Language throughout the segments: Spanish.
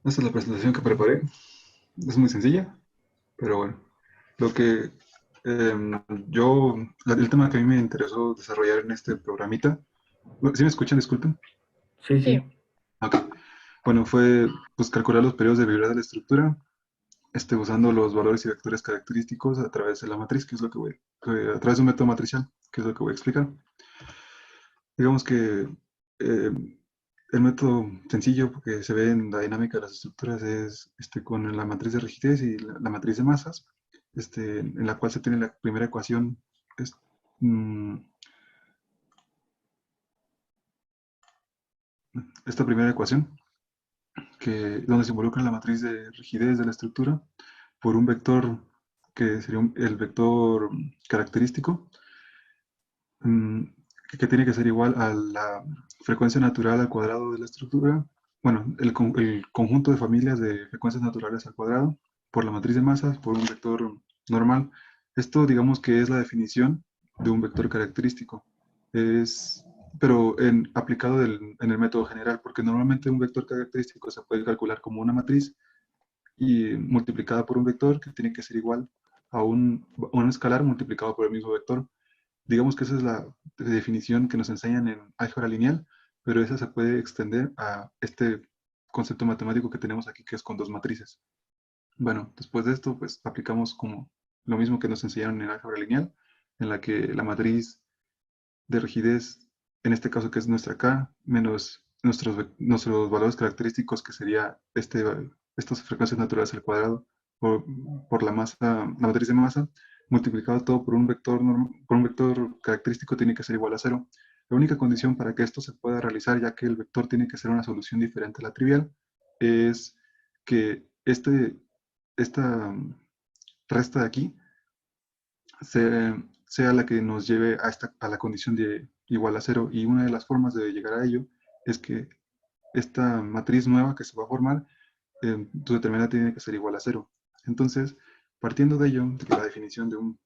Esta es la presentación que preparé. Es muy sencilla, pero bueno. Lo que yo, el tema que a mí me interesó desarrollar en este programita, ¿sí me escuchan? Disculpen. Sí, Sí, sí. Ok. Bueno, fue pues calcular los periodos de vibración de la estructura, usando los valores y vectores característicos a través de la matriz, que es lo que a través de un método matricial, que es lo que voy a explicar. Digamos que eh, el método sencillo que se ve en la dinámica de las estructuras es con la matriz de rigidez y la matriz de masas, en la cual se tiene la primera ecuación, es, mm, esta primera ecuación, donde se involucra la matriz de rigidez de la estructura por un vector que sería el vector característico, mm, que tiene que ser igual a la frecuencia natural al cuadrado de la estructura, bueno, el conjunto de familias de frecuencias naturales al cuadrado por la matriz de masas por un vector normal. Esto digamos que es la definición de un vector característico, es, pero aplicado en el método general, porque normalmente un vector característico se puede calcular como una matriz y multiplicada por un vector que tiene que ser igual a un escalar multiplicado por el mismo vector. Digamos que esa es la definición que nos enseñan en álgebra lineal, pero esa se puede extender a este concepto matemático que tenemos aquí, que es con dos matrices. Bueno, después de esto, pues aplicamos como lo mismo que nos enseñaron en álgebra lineal, en la que la matriz de rigidez, en este caso que es nuestra K, menos nuestros valores característicos, que sería estas frecuencias naturales al cuadrado, por, por la masa, la matriz de masa, multiplicado todo por un vector, por un vector característico, tiene que ser igual a cero. La única condición para que esto se pueda realizar, ya que el vector tiene que ser una solución diferente a la trivial, es que esta resta de aquí sea la que nos lleve a la condición de igual a cero. Y una de las formas de llegar a ello es que esta matriz nueva que se va a formar, tu determinante tiene que ser igual a cero. Entonces, partiendo de ello, de que la definición de un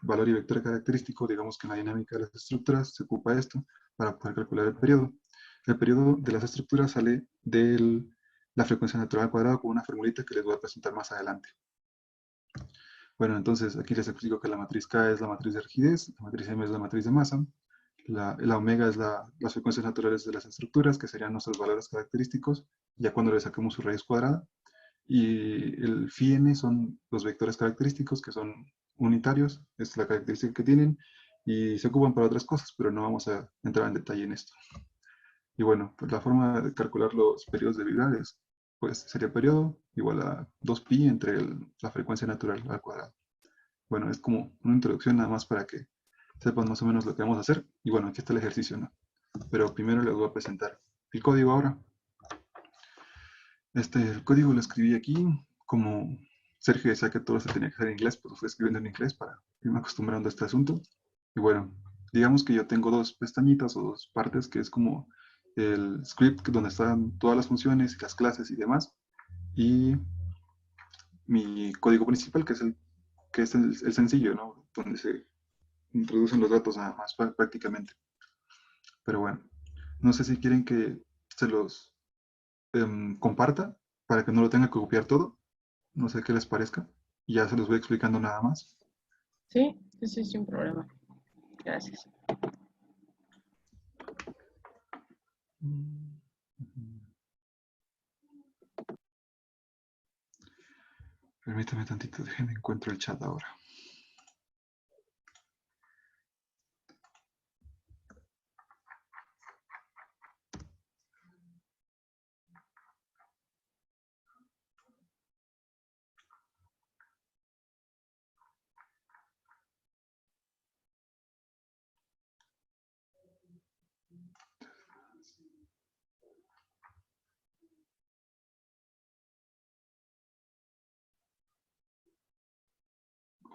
valor y vector característico, digamos que en la dinámica de las estructuras se ocupa esto para poder calcular el periodo. El periodo de las estructuras sale de la frecuencia natural al cuadrado con una formulita que les voy a presentar más adelante. Bueno, entonces aquí les explico que la matriz K es la matriz de rigidez, la matriz M es la matriz de masa, la omega es las frecuencias naturales de las estructuras, que serían nuestros valores característicos, ya cuando le saquemos su raíz cuadrada, y el phi n son los vectores característicos, que son unitarios, es la característica que tienen, y se ocupan para otras cosas, pero no vamos a entrar en detalle en esto. Y bueno, pues la forma de calcular los periodos de vibrar es, pues sería periodo igual a 2pi entre la frecuencia natural al cuadrado. Bueno, es como una introducción nada más para que sepan más o menos lo que vamos a hacer. Y bueno, aquí está el ejercicio, ¿no? Pero primero les voy a presentar el código ahora. El código lo escribí aquí, como Sergio decía que todo se tenía que hacer en inglés, pues lo fui escribiendo en inglés para irme acostumbrando a este asunto. Y bueno, digamos que yo tengo dos pestañitas o dos partes, que es como el script donde están todas las funciones y las clases y demás, y mi código principal, que es el sencillo, ¿no? Donde se introducen los datos nada más prácticamente. Pero bueno, no sé si quieren que se los comparta para que no lo tenga que copiar todo. No sé qué les parezca. Y ya se los voy explicando nada más. sí, sí, sí, sin problema. Gracias. Permítame tantito, déjenme encuentro el chat ahora.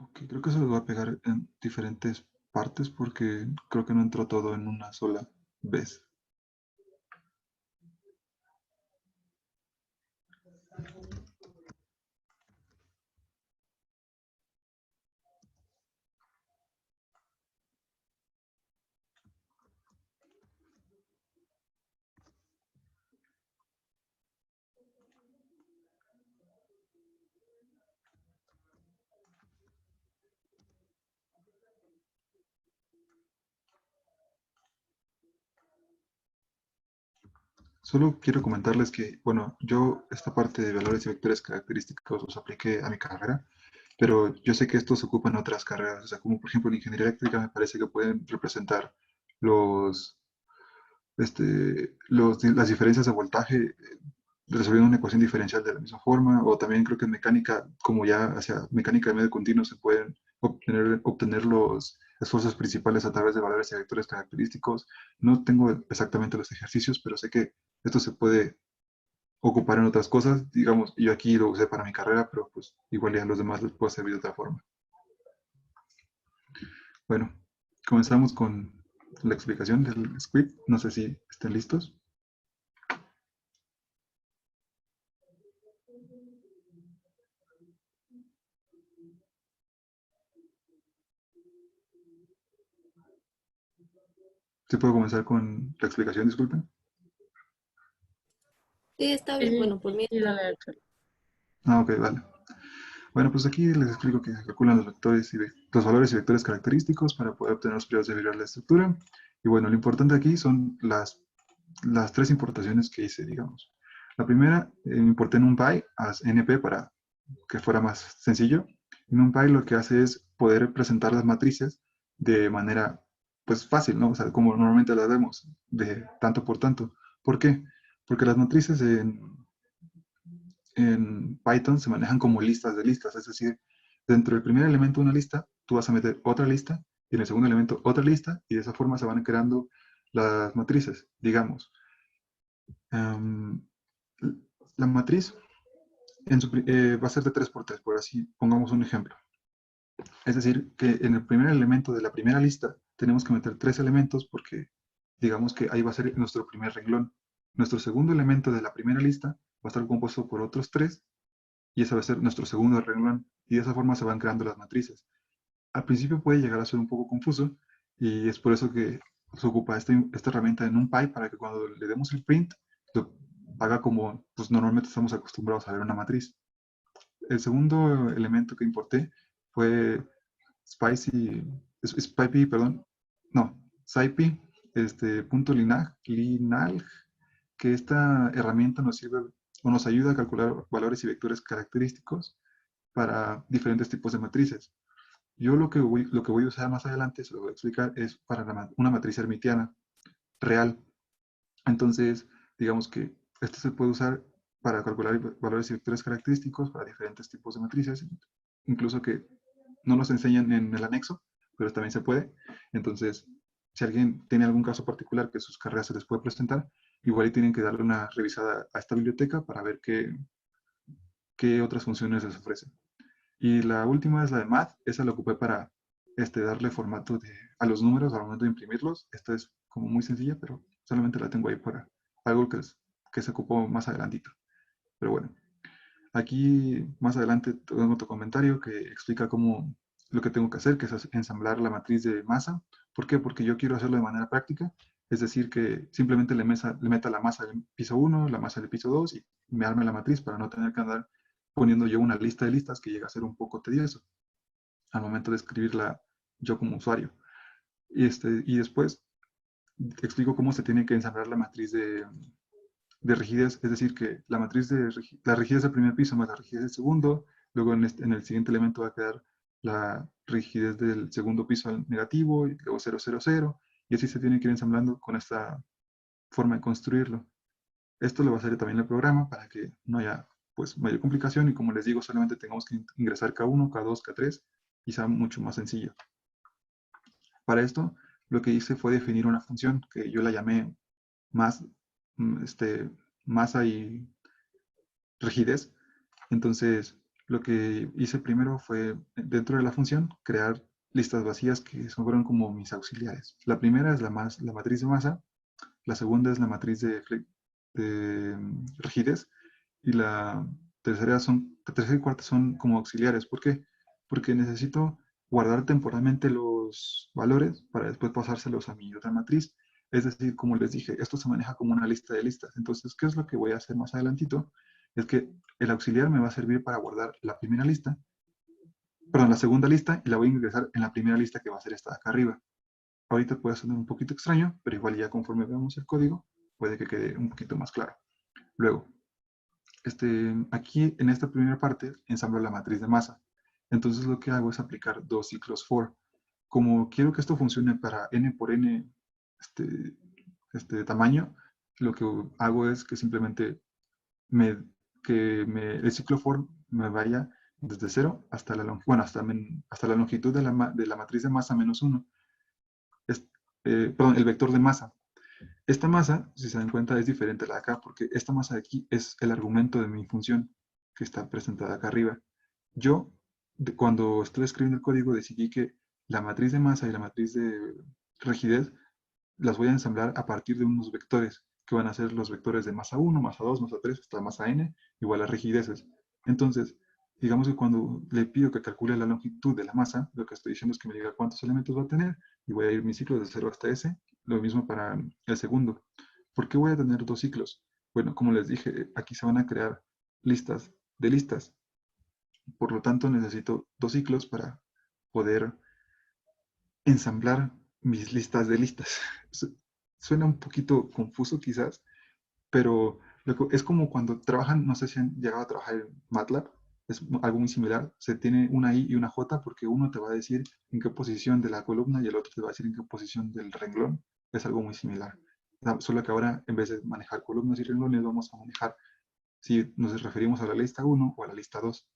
Ok, creo que se los voy a pegar en diferentes partes porque creo que no entró todo en una sola vez. Solo quiero comentarles que, bueno, yo esta parte de valores y vectores característicos los apliqué a mi carrera, pero yo sé que esto se ocupa en otras carreras, o sea, como por ejemplo en ingeniería eléctrica me parece que pueden representar los, las diferencias de voltaje resolviendo una ecuación diferencial de la misma forma, o también creo que en mecánica, como ya hacia mecánica de medio continuo, se pueden obtener los esfuerzos principales a través de valores y vectores característicos. No tengo exactamente los ejercicios, pero sé que esto se puede ocupar en otras cosas. Digamos, yo aquí lo usé para mi carrera, pero pues igual ya a los demás les puede servir de otra forma. Bueno, comenzamos con la explicación del script. No sé si estén listos. ¿Se puede comenzar con la explicación? Disculpen. Sí, está Sí, bien. sí, Bueno, por mí sí, está dale, bien. Axel. Ah, ok, vale. Bueno, pues aquí les explico que se calculan los vectores y los valores y vectores característicos para poder obtener los periodos de vibrar la estructura. Y bueno, lo importante aquí son las tres importaciones que hice, digamos. La primera, importé en NumPy a NP para que fuera más sencillo. En NumPy lo que hace es poder presentar las matrices de manera, pues, fácil, ¿no? O sea, como normalmente las vemos, de tanto por tanto. ¿Por qué? Porque las matrices en Python se manejan como listas de listas, es decir, dentro del primer elemento de una lista, tú vas a meter otra lista, y en el segundo elemento otra lista, y de esa forma se van creando las matrices, digamos. Um, la matriz va a ser de 3 por 3, por así pongamos un ejemplo. Es decir, que en el primer elemento de la primera lista tenemos que meter 3 elementos porque digamos que ahí va a ser nuestro primer renglón. Nuestro segundo elemento de la primera lista va a estar compuesto por otros 3 y ese va a ser nuestro segundo renglón, y de esa forma se van creando las matrices. Al principio puede llegar a ser un poco confuso, y es por eso que se ocupa esta herramienta de NumPy para que cuando le demos el print, lo haga como pues, normalmente estamos acostumbrados a ver una matriz. El segundo elemento que importé fue Spipy, perdón, no, SciPy, punto linalg, que esta herramienta nos sirve o nos ayuda a calcular valores y vectores característicos para diferentes tipos de matrices. Yo lo que voy a usar más adelante, se lo voy a explicar, es para una matriz hermitiana real. Entonces, digamos que esto se puede usar para calcular valores y vectores característicos para diferentes tipos de matrices, incluso que no nos enseñan en el anexo, pero también se puede. Entonces, si alguien tiene algún caso particular que sus carreras se les puede presentar, igual y tienen que darle una revisada a esta biblioteca para ver qué otras funciones les ofrecen. Y la última es la de math. Esa la ocupé para darle formato a los números al momento de imprimirlos. Esta es como muy sencilla, pero solamente la tengo ahí para algo que se ocupó más adelantito. Pero bueno, aquí más adelante tengo otro comentario que explica cómo lo que tengo que hacer, que es ensamblar la matriz de masa. ¿Por qué? Porque yo quiero hacerlo de manera práctica. Es decir, que simplemente le meta la masa del piso 1, la masa del piso 2 y me arme la matriz para no tener que andar poniendo yo una lista de listas que llega a ser un poco tedioso al momento de escribirla yo como usuario. Y después explico cómo se tiene que ensamblar la matriz de rigidez, es decir, que la matriz la rigidez del primer piso más la rigidez del segundo, luego en el siguiente elemento va a quedar la rigidez del segundo piso al negativo, y luego 0, 0, 0, y así se tiene que ir ensamblando con esta forma de construirlo. Esto lo va a hacer también el programa para que no haya pues mayor complicación, y como les digo, solamente tengamos que ingresar K1, K2, K3 y sea mucho más sencillo. Para esto, lo que hice fue definir una función que yo la llamé más, masa y rigidez. Entonces, lo que hice primero fue, dentro de la función, crear listas vacías que fueron como mis auxiliares. La primera es la matriz de masa, la segunda es la matriz de rigidez, y la tercera y cuarta son como auxiliares. ¿Por qué? Porque necesito guardar temporalmente los valores para después pasárselos a mi otra matriz. Es decir, como les dije, esto se maneja como una lista de listas. Entonces, ¿qué es lo que voy a hacer más adelantito? Es que el auxiliar me va a servir para guardar la primera lista, perdón, la segunda lista, y la voy a ingresar en la primera lista que va a ser esta de acá arriba. Ahorita puede sonar un poquito extraño, pero igual ya conforme veamos el código, puede que quede un poquito más claro. Luego, aquí en esta primera parte ensamblo la matriz de masa. Entonces lo que hago es aplicar dos ciclos for. Como quiero que esto funcione para n por n tamaño, lo que hago es que simplemente el ciclo for me vaya desde 0 hasta la, hasta la longitud de la matriz de masa menos 1. Perdón, el vector de masa. Esta masa, si se dan cuenta, es diferente a la de acá, porque esta masa de aquí es el argumento de mi función que está presentada acá arriba. Yo, cuando estoy escribiendo el código, decidí que la matriz de masa y la matriz de rigidez las voy a ensamblar a partir de unos vectores, que van a ser los vectores de masa 1, masa 2, masa 3, hasta masa n, igual a rigideces. Entonces, digamos que cuando le pido que calcule la longitud de la masa, lo que estoy diciendo es que me diga cuántos elementos va a tener, y voy a ir mi ciclo de 0 hasta s, lo mismo para el segundo. ¿Por qué voy a tener dos ciclos? Bueno, como les dije, aquí se van a crear listas de listas. Por lo tanto, necesito dos ciclos para poder ensamblar mis listas de listas. Suena un poquito confuso quizás, pero es como cuando trabajan, no sé si han llegado a trabajar en MATLAB, es algo muy similar. Se tiene una I y una J porque uno te va a decir en qué posición de la columna y el otro te va a decir en qué posición del renglón. Es algo muy similar. Solo que ahora, en vez de manejar columnas y renglones, vamos a manejar si nos referimos a la lista 1 o a la lista 2.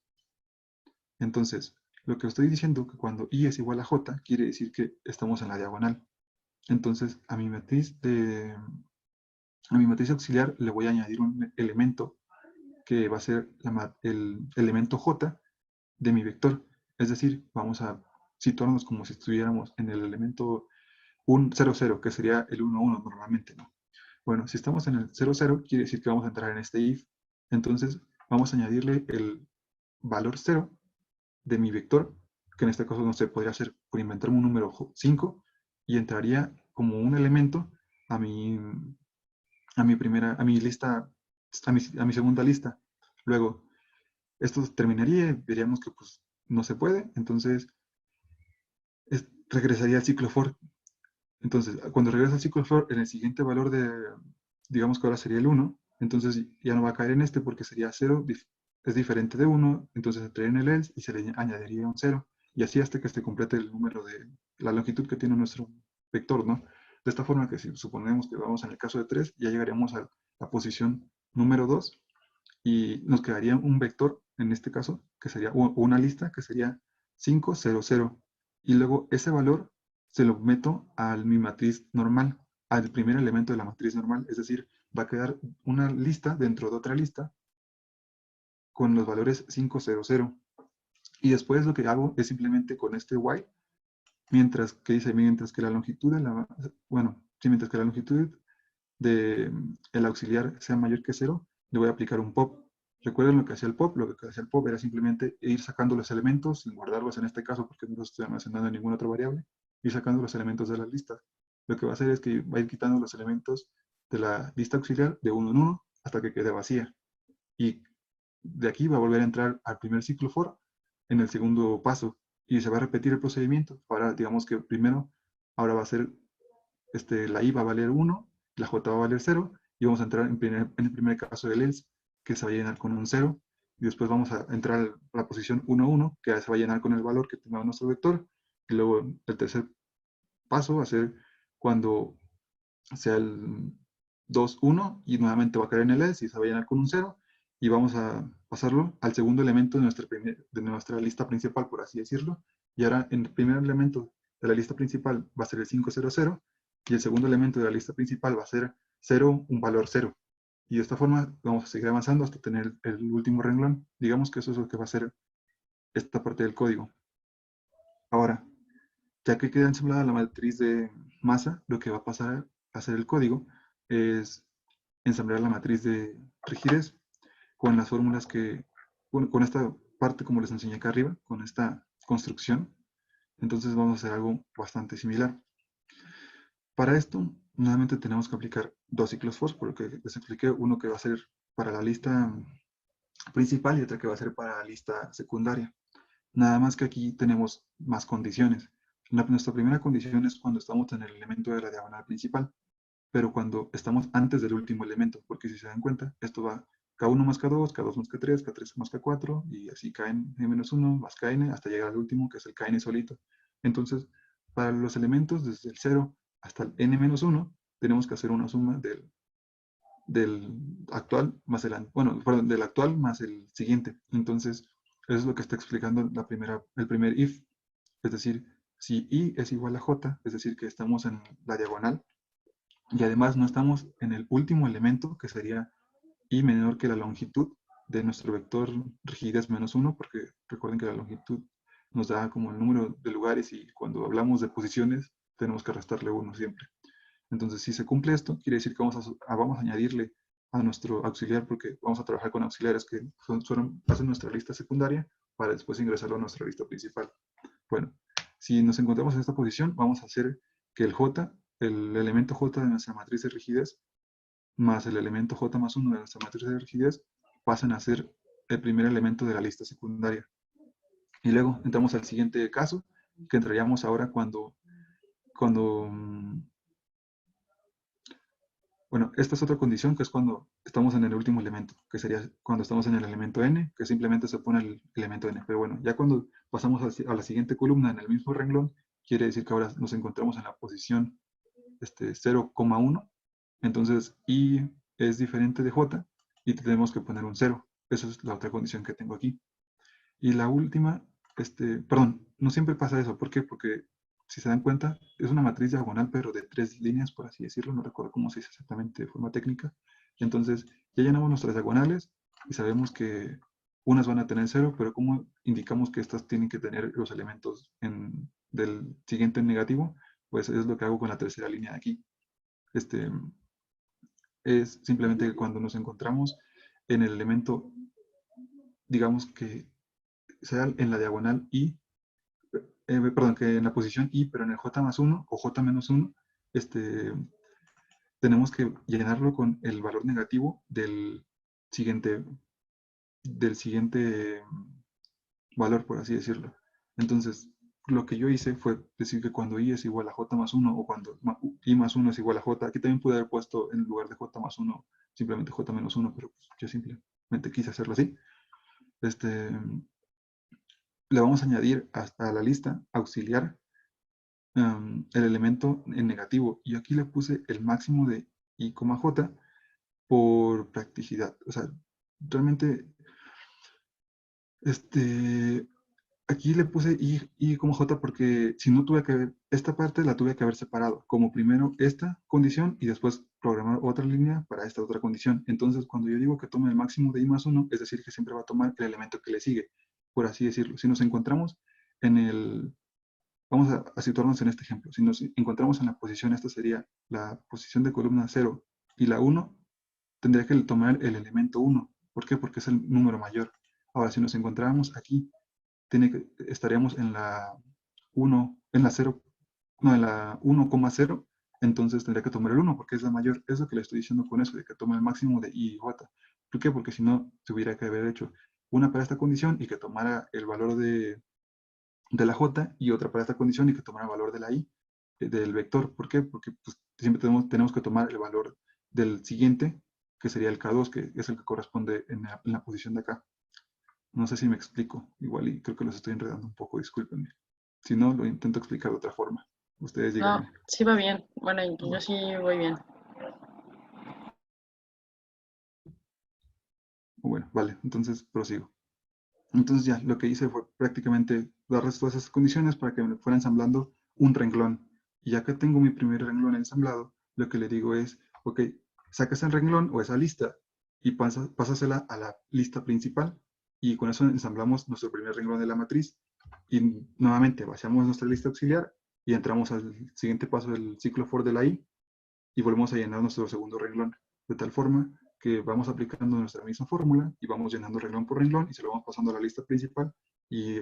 Entonces, lo que estoy diciendo que cuando I es igual a J, quiere decir que estamos en la diagonal. Entonces, a mi matriz auxiliar le voy a añadir un elemento que va a ser el elemento J de mi vector. Es decir, vamos a situarnos como si estuviéramos en el elemento 0, 0, que sería el 1, 1 normalmente, ¿no? Bueno, si estamos en el 0, 0, quiere decir que vamos a entrar en este if. Entonces, vamos a añadirle el valor 0 de mi vector, que en este caso no se podría hacer por inventarme un número 5, y entraría como un elemento a mi lista, a mi segunda lista. Luego, esto terminaría, veríamos que pues no se puede, entonces regresaría al ciclo for. Entonces, cuando regresa al ciclo for, en el siguiente valor digamos que ahora sería el 1, entonces ya no va a caer en este porque sería 0, es diferente de 1, entonces entraría en el else y se le añadiría un 0, y así hasta que se complete el número de la longitud que tiene nuestro vector, ¿no? De esta forma que si suponemos que vamos en el caso de 3, ya llegaríamos a la posición número 2 y nos quedaría un vector, en este caso, que sería una lista, que sería 5, 0, 0. Y luego ese valor se lo meto a mi matriz normal, al primer elemento de la matriz normal. Es decir, va a quedar una lista dentro de otra lista con los valores 5, 0, 0. Y después lo que hago es simplemente con este while, mientras que la longitud de mientras que la longitud de el auxiliar sea mayor que 0, le voy a aplicar un pop. ¿Recuerden lo que hacía el pop? Lo que hacía el pop era simplemente ir sacando los elementos, sin guardarlos en este caso porque no los estoy almacenando en ninguna otra variable, ir sacando los elementos de las listas. Lo que va a hacer es que va a ir quitando los elementos de la lista auxiliar de uno en uno hasta que quede vacía. Y de aquí va a volver a entrar al primer ciclo for en el segundo paso y se va a repetir el procedimiento. Ahora digamos que primero, ahora va a ser la I va a valer 1, la J va a valer 0, y vamos a entrar en el primer caso del else, que se va a llenar con un 0, y después vamos a entrar a la posición 1, 1, que se va a llenar con el valor que tenga nuestro vector, y luego el tercer paso va a ser cuando sea el 2, 1, y nuevamente va a caer en el else y se va a llenar con un 0, y vamos a pasarlo al segundo elemento de nuestra lista principal, por así decirlo, y ahora en el primer elemento de la lista principal va a ser el 500, y el segundo elemento de la lista principal va a ser 0, un valor 0. Y de esta forma vamos a seguir avanzando hasta tener el último renglón. Digamos que eso es lo que va a ser esta parte del código. Ahora, ya que queda ensamblada la matriz de masa, lo que va a pasar a hacer el código es ensamblar la matriz de rigidez con las fórmulas con esta parte como les enseñé acá arriba, con esta construcción. Entonces vamos a hacer algo bastante similar. Para esto, nuevamente tenemos que aplicar dos ciclos for, porque les expliqué uno que va a ser para la lista principal y otro que va a ser para la lista secundaria. Nada más que aquí tenemos más condiciones. Nuestra primera condición es cuando estamos en el elemento de la diagonal principal. pero cuando estamos antes del último elemento, porque si se dan cuenta, esto va K1 más K2, K2 más K3, K3 más K4, y así Kn-1 más Kn hasta llegar al último, que es el Kn solito. Entonces, para los elementos desde el 0 hasta el n-1, tenemos que hacer una suma del actual más perdón, del actual más el siguiente. Entonces, eso es lo que está explicando el primer if. Es decir, si i es igual a j, es decir, que estamos en la diagonal, y además no estamos en el último elemento, que sería i menor que la longitud de nuestro vector rigidez -1, porque recuerden que la longitud nos da como el número de lugares y cuando hablamos de posiciones tenemos que restarle 1 siempre. Entonces, si se cumple esto, quiere decir que vamos a añadirle a nuestro auxiliar, porque vamos a trabajar con auxiliares que hacen nuestra lista secundaria para después ingresarlo a nuestra lista principal. Bueno, si nos encontramos en esta posición, vamos a hacer que el elemento j de nuestra matriz de rigidez, más el elemento j más 1 de nuestra matriz de rigidez, pasen a ser el primer elemento de la lista secundaria. Y luego entramos al siguiente caso, que entraríamos ahora cuando bueno, esta es otra condición, que es cuando estamos en el último elemento, que sería cuando estamos en el elemento n, que simplemente se pone el elemento n. Pero bueno, ya cuando pasamos a la siguiente columna en el mismo renglón, quiere decir que ahora nos encontramos en la posición 0,1. Entonces, i es diferente de j y tenemos que poner un 0. Esa es la otra condición que tengo aquí. Y la última, perdón, no siempre pasa eso. ¿Por qué? Porque si se dan cuenta, es una matriz diagonal, pero de 3 líneas, por así decirlo. No recuerdo cómo se dice exactamente de forma técnica. Entonces, ya llenamos nuestras diagonales y sabemos que unas van a tener 0, pero ¿cómo indicamos que estas tienen que tener los elementos del siguiente negativo? Pues es lo que hago con la tercera línea de aquí. Es simplemente que cuando nos encontramos en el elemento, digamos que sea en la diagonal i, perdón, que en la posición i, pero en el j más 1 o j menos 1, tenemos que llenarlo con el valor negativo siguiente, del siguiente valor, por así decirlo. Entonces, lo que yo hice fue decir que cuando i es igual a j más 1 o cuando i más 1 es igual a j, aquí también pude haber puesto en lugar de j más 1 simplemente j menos 1, pero pues, yo simplemente quise hacerlo así. Le vamos a añadir a la lista auxiliar el elemento en negativo. Y aquí le puse el máximo de i, j por practicidad. O sea, realmente, aquí le puse i, j porque si no tuve que ver, esta parte la tuve que haber separado. Como primero esta condición y después programar otra línea para esta otra condición. Entonces, cuando yo digo que tome el máximo de i más 1, es decir, que siempre va a tomar el elemento que le sigue, por así decirlo. Si nos encontramos en vamos a situarnos en este ejemplo. Si nos encontramos en la posición, esta sería la posición de columna 0 y la 1, tendría que tomar el elemento 1. ¿Por qué? Porque es el número mayor. Ahora, si nos encontráramos aquí, estaríamos en la 1, en la 0, no, en la 1,0, entonces tendría que tomar el 1 porque es la mayor. Es lo que le estoy diciendo con eso, de que tome el máximo de i y j. ¿Por qué? Porque si no, tuviera que haber hecho una para esta condición y que tomara el valor de la j y otra para esta condición y que tomara el valor de la i, del vector. ¿Por qué? Porque pues, siempre tenemos que tomar el valor del siguiente, que sería el k2, que es el que corresponde en la posición de acá. No sé si me explico, igual y creo que los estoy enredando un poco, discúlpenme. Si no, lo intento explicar de otra forma. Ustedes No, díganme. sí va bien. Bueno, yo Bueno, sí voy bien. bueno, vale, entonces prosigo. Entonces ya, lo que hice fue prácticamente darles todas esas condiciones para que me fuera ensamblando un renglón. Y ya que tengo mi primer renglón ensamblado, lo que le digo es, ok, saca ese renglón o esa lista y pásasela a la lista principal. Y con eso ensamblamos nuestro primer renglón de la matriz. Y nuevamente vaciamos nuestra lista auxiliar y entramos al siguiente paso del ciclo for de la i y volvemos a llenar nuestro segundo renglón. De tal forma que vamos aplicando nuestra misma fórmula y vamos llenando renglón por renglón y se lo vamos pasando a la lista principal y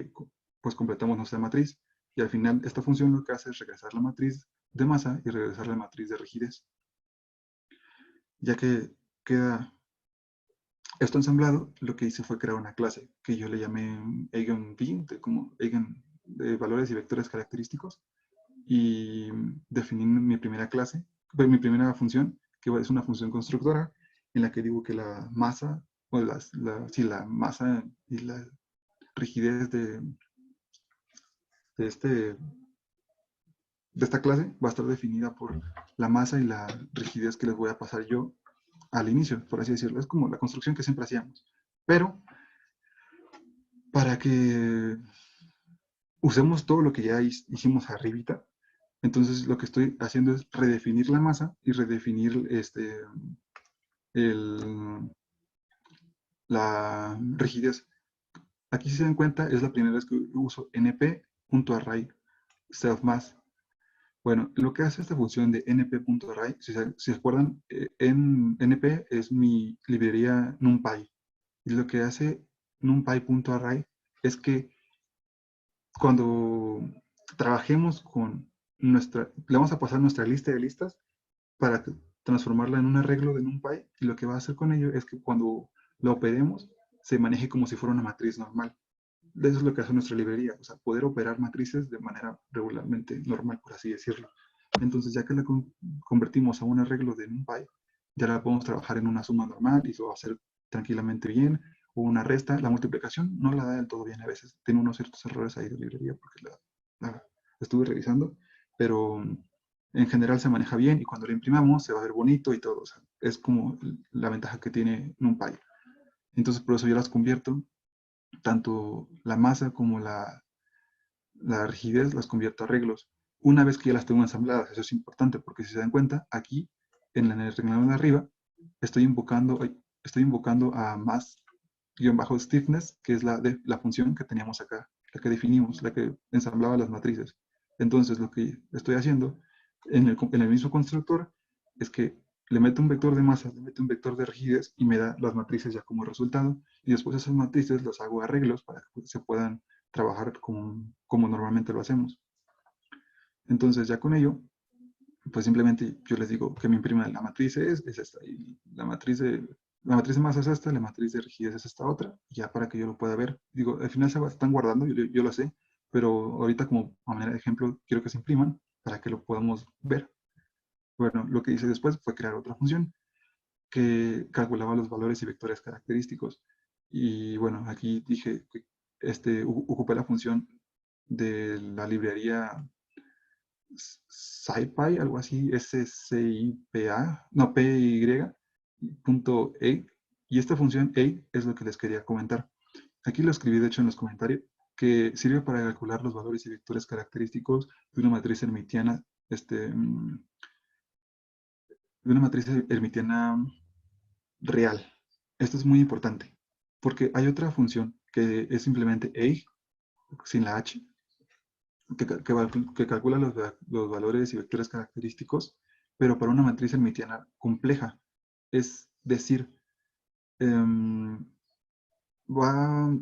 pues completamos nuestra matriz. Y al final esta función lo que hace es regresar la matriz de masa y regresar la matriz de rigidez. Ya que queda esto ensamblado, lo que hice fue crear una clase que yo le llamé EigenV, como Eigen de valores y vectores característicos, y definí mi primera clase mi primera función, que es una función constructora, en la que digo que la masa, o sí, la masa y la rigidez de, este, de esta clase va a estar definida por la masa y la rigidez que les voy a pasar yo al inicio, por así decirlo. Es como la construcción que siempre hacíamos. Pero para que usemos todo lo que ya hicimos arribita, entonces lo que estoy haciendo es redefinir la masa y redefinir el, la rigidez. Aquí si se dan cuenta es la primera vez que uso np.array self-mass. Bueno, lo que hace esta función de np.array, si se acuerdan, en np es mi librería NumPy. Y lo que hace numpy.array es que cuando trabajemos con le vamos a pasar nuestra lista de listas para transformarla en un arreglo de NumPy, y lo que va a hacer con ello es que cuando lo operemos se maneje como si fuera una matriz normal. Eso es lo que hace nuestra librería, o sea, poder operar matrices de manera regularmente normal, por así decirlo. Entonces, ya que la convertimos a un arreglo de NumPy, ya la podemos trabajar en una suma normal y eso va a ser tranquilamente bien, o una resta. La multiplicación no la da del todo bien a veces, tiene unos ciertos errores ahí de librería porque la estuve revisando, pero en general se maneja bien y cuando lo imprimamos se va a ver bonito y todo. O sea, es como la ventaja que tiene NumPy. Entonces, por eso yo las convierto, tanto la masa como la rigidez las convierto a arreglos. Una vez que ya las tengo ensambladas, eso es importante porque si se dan cuenta, aquí en el renglón de arriba estoy invocando a mass-stiffness, que es la función que teníamos acá, la que definimos, la que ensamblaba las matrices. Entonces lo que estoy haciendo en el mismo constructor es que le meto un vector de masa, le meto un vector de rigidez y me da las matrices ya como resultado. Y después esas matrices las hago arreglos para que se puedan trabajar como normalmente lo hacemos. Entonces ya con ello, pues simplemente yo les digo que mi imprima la matriz es esta, y la matriz de masa es esta, la matriz de rigidez es esta otra, ya para que yo lo pueda ver. Digo, al final se están guardando, yo lo sé, pero ahorita como a manera de ejemplo quiero que se impriman para que lo podamos ver. Bueno, lo que hice después fue crear otra función que calculaba los valores y vectores característicos. Y bueno, aquí dije que ocupé la función de la librería SciPy, algo así, SCIPA, no, PY.a, y esta función a es lo que les quería comentar. Aquí lo escribí de hecho en los comentarios, que sirve para calcular los valores y vectores característicos de una matriz hermitiana, de una matriz hermitiana real. Esto es muy importante, porque hay otra función que es simplemente a, sin la h, que calcula los valores y vectores característicos, pero para una matriz hermitiana compleja. Es decir, em, bueno,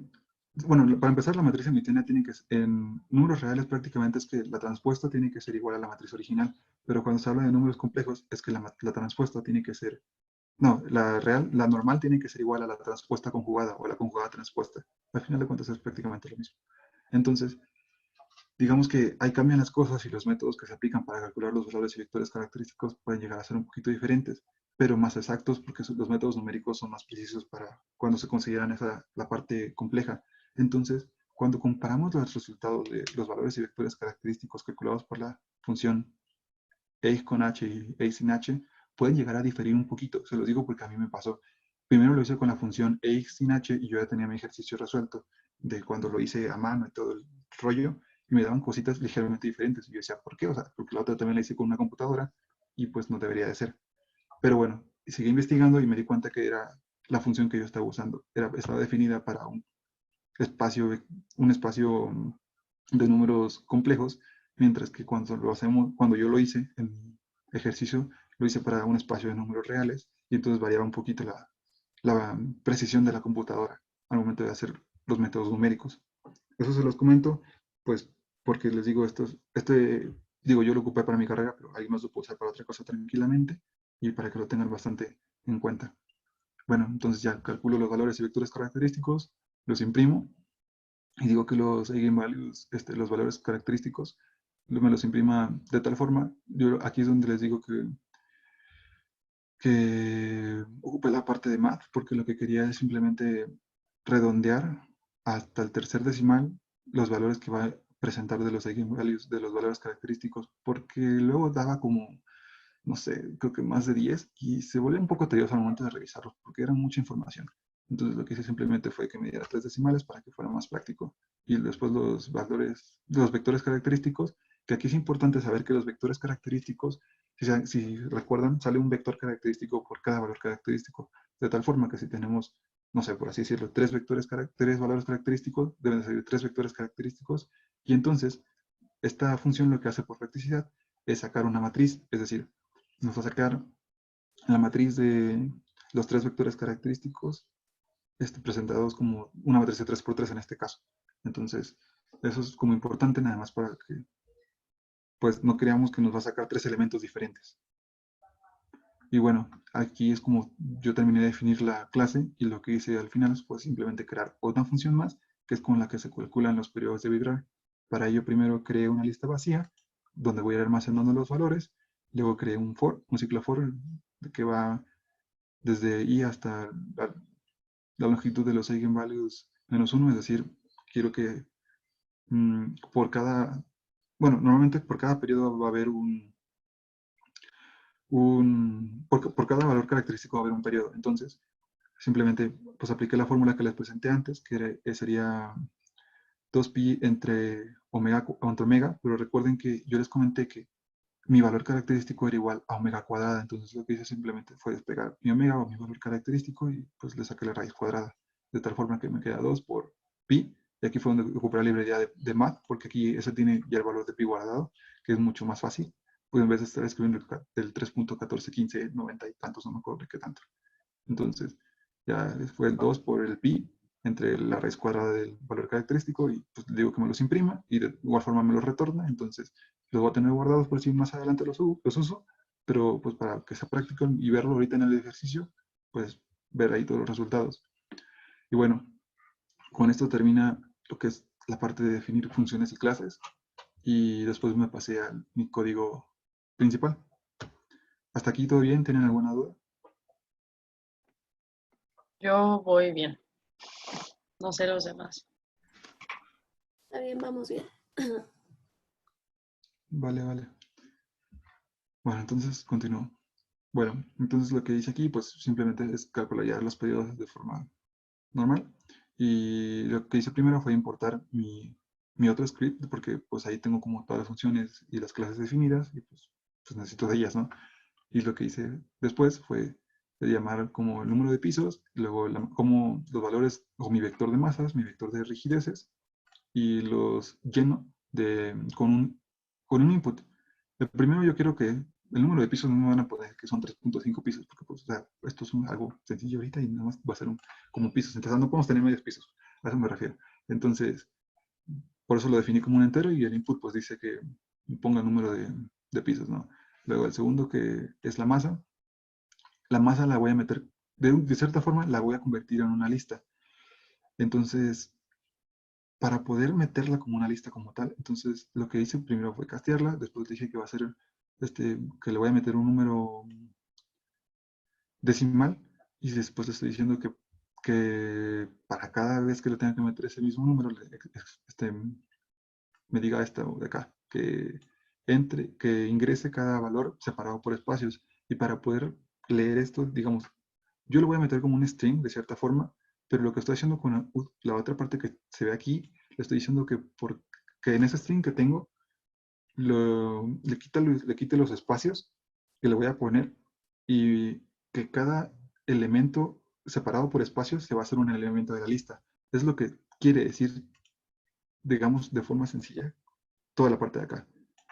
para empezar, la matriz hermitiana tiene que, en números reales prácticamente es que la transpuesta tiene que ser igual a la matriz original, pero cuando se habla de números complejos es que la transpuesta tiene que ser, no, la normal tiene que ser igual a la transpuesta conjugada o a la conjugada transpuesta. Al final de cuentas es prácticamente lo mismo. Entonces, digamos que ahí cambian las cosas y los métodos que se aplican para calcular los valores y vectores característicos pueden llegar a ser un poquito diferentes, pero más exactos porque los métodos numéricos son más precisos para cuando se consideran la parte compleja. Entonces, cuando comparamos los resultados de los valores y vectores característicos calculados por la función a con h y a sin h, pueden llegar a diferir un poquito. Se los digo porque a mí me pasó. Primero lo hice con la función a sin h y yo ya tenía mi ejercicio resuelto de cuando lo hice a mano y todo el rollo, y me daban cositas ligeramente diferentes. Y yo decía, ¿por qué? O sea, porque la otra también la hice con una computadora y pues no debería de ser. Pero bueno, seguí investigando y me di cuenta que era la función que yo estaba usando. Estaba definida para un espacio de números complejos, mientras que cuando yo lo hice, en ejercicio, lo hice para un espacio de números reales y entonces variaba un poquito la precisión de la computadora al momento de hacer los métodos numéricos. Eso se los comento, pues, porque les digo, digo, yo lo ocupé para mi carrera, pero alguien más lo puede usar para otra cosa tranquilamente y para que lo tengan bastante en cuenta. Bueno, entonces ya calculo los valores y vectores característicos, los imprimo y digo que los eigenvalues, los valores característicos, me los imprima de tal forma. Yo aquí es donde les digo que que ocupe la parte de math, porque lo que quería es simplemente redondear hasta el tercer decimal los valores que va a presentar de los eigenvalues, de los valores característicos, porque luego daba como, no sé, creo que más de 10 y se volvió un poco tedioso al momento de revisarlos, porque era mucha información. Entonces lo que hice simplemente fue que me diera tres decimales para que fuera más práctico. Y después los valores, los vectores característicos, que aquí es importante saber que los vectores característicos, si recuerdan, sale un vector característico por cada valor característico, de tal forma que si tenemos, no sé, por así decirlo, tres valores característicos, deben de salir tres vectores característicos, y entonces esta función lo que hace por practicidad es sacar una matriz, es decir, nos va a sacar la matriz de los tres vectores característicos presentados como una matriz de 3 por 3 en este caso. Entonces, eso es como importante nada más para que pues no creamos que nos va a sacar tres elementos diferentes. Y bueno, aquí es como yo terminé de definir la clase y lo que hice al final fue simplemente crear otra función más, que es con la que se calculan los periodos de vibrar. Para ello primero creé una lista vacía, donde voy a ir almacenando los valores, luego creé un for, un ciclo for, que va desde i hasta la longitud de los eigenvalues -1, es decir, quiero que por cada, bueno, normalmente por cada periodo va a haber por cada valor característico va a haber un periodo. Entonces, simplemente pues apliqué la fórmula que les presenté antes, sería 2pi entre omega, pero recuerden que yo les comenté que mi valor característico era igual a omega cuadrada, entonces lo que hice simplemente fue despegar mi omega o mi valor característico y pues le saqué la raíz cuadrada, de tal forma que me queda 2 por pi, y aquí fue donde ocupé la librería de math, porque aquí ese tiene ya el valor de pi guardado, que es mucho más fácil, pues en vez de estar escribiendo el 3.1415, 90 y tantos, no me acuerdo de qué tanto. Entonces, ya fue el 2 por el pi entre la raíz cuadrada del valor característico y pues le digo que me los imprima y de igual forma me los retorna. Entonces, los voy a tener guardados por si más adelante los uso, pero pues para que sea práctico y verlo ahorita en el ejercicio, pues ver ahí todos los resultados. Y bueno, con esto termina lo que es la parte de definir funciones y clases y después me pasé a mi código principal. ¿Hasta aquí todo bien? ¿Tienen alguna duda? Yo voy bien. No sé los demás. Está bien, vamos bien. Vale, vale. Bueno, entonces continúo. Bueno, entonces lo que hice aquí, pues simplemente es calcular ya los periodos de forma normal. Y lo que hice primero fue importar mi otro script, porque pues ahí tengo como todas las funciones y las clases definidas, y pues necesito de ellas, ¿no? Y lo que hice después fue llamar como el número de pisos, luego como los valores, o mi vector de masas, mi vector de rigideces, y los lleno con un input. El primero yo quiero que el número de pisos no me van a poner que son 3.5 pisos, porque pues, o sea, esto es algo sencillo ahorita y nada más va a ser como pisos. Entonces no podemos tener medios pisos, a eso me refiero. Entonces, por eso lo definí como un entero y el input pues dice que ponga número de pisos, ¿no? Luego el segundo que es la masa la voy a meter, de cierta forma la voy a convertir en una lista. Entonces, para poder meterla como una lista como tal, entonces lo que hice primero fue castearla, después dije que va a ser, que le voy a meter un número decimal y después le estoy diciendo que para cada vez que le tenga que meter ese mismo número, me diga esta de acá, que ingrese cada valor separado por espacios. Y para poder leer esto, digamos, yo lo voy a meter como un string de cierta forma, pero lo que estoy haciendo con la otra parte que se ve aquí, le estoy diciendo que en ese string que tengo, le quite los espacios que le voy a poner y que cada elemento separado por espacios se va a hacer un elemento de la lista. Es lo que quiere decir, digamos, de forma sencilla, toda la parte de acá.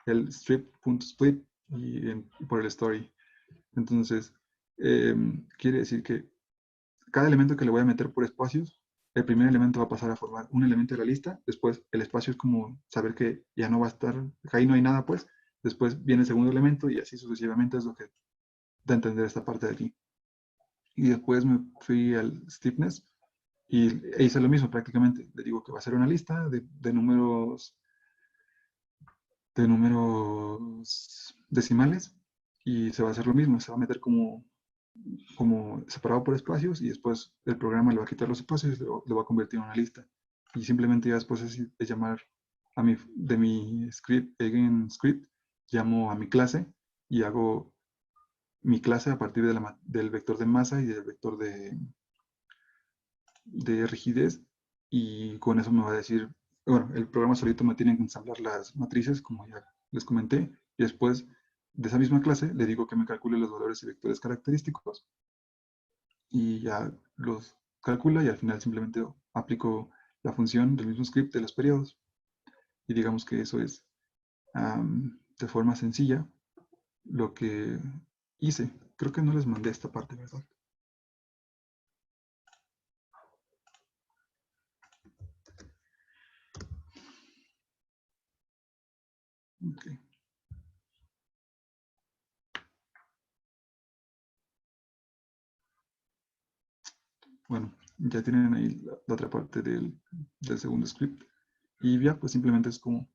El strip.split y por el story. Entonces, quiere decir que cada elemento que le voy a meter por espacios, el primer elemento va a pasar a formar un elemento de la lista, después el espacio es como saber que ya no va a estar, ahí no hay nada pues, después viene el segundo elemento y así sucesivamente es lo que da a entender esta parte de aquí. Y después me fui al stiffness e hice lo mismo prácticamente, le digo que va a ser una lista de números decimales y se va a hacer lo mismo, se va a meter como como separado por espacios y después el programa le va a quitar los espacios y lo va a convertir en una lista. Y simplemente ya después es llamar a de mi script, Eigen script, llamo a mi clase y hago mi clase a partir del vector de masa y del vector de rigidez, y con eso me va a decir, bueno, el programa solito me tiene que ensamblar las matrices, como ya les comenté, y después de esa misma clase le digo que me calcule los valores y vectores característicos, y ya los calcula, y al final simplemente aplico la función del mismo script de los periodos. Y digamos que eso es, de forma sencilla, lo que hice. Creo que no les mandé esta parte, ¿verdad? Ok. Bueno, ya tienen ahí la otra parte del segundo script. Y ya, pues simplemente es como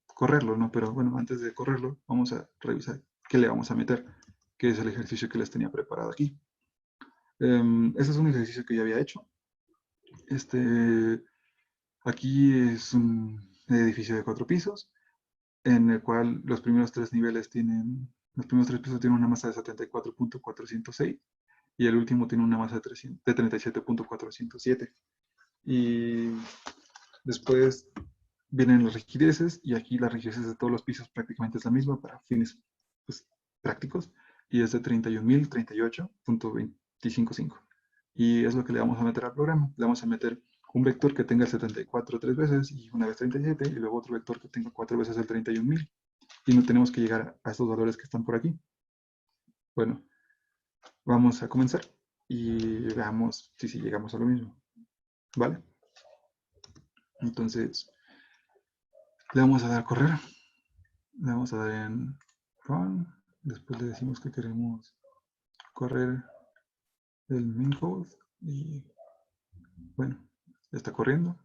correrlo, ¿no? Pero bueno, antes de correrlo, vamos a revisar qué le vamos a meter, que es el ejercicio que les tenía preparado aquí. Este es un ejercicio que ya había hecho. Aquí es un edificio de 4 pisos, en el cual los primeros 3 niveles los primeros 3 pisos tienen una masa de 74.406 y el último tiene una masa de 37.407. Y después vienen las rigideces, y aquí las rigideces de todos los pisos prácticamente es la misma para fines, pues, prácticos, y es de 31.038.255. Y es lo que le vamos a meter al programa. Le vamos a meter un vector que tenga el 74 3 veces y una vez 37, y luego otro vector que tenga 4 veces el 31.000. Y no tenemos que llegar a estos valores que están por aquí. Bueno, vamos a comenzar y veamos si llegamos a lo mismo. ¿Vale? Entonces, le vamos a dar a correr. Le vamos a dar en run. Después le decimos que queremos correr el main code. Y bueno, ya está corriendo.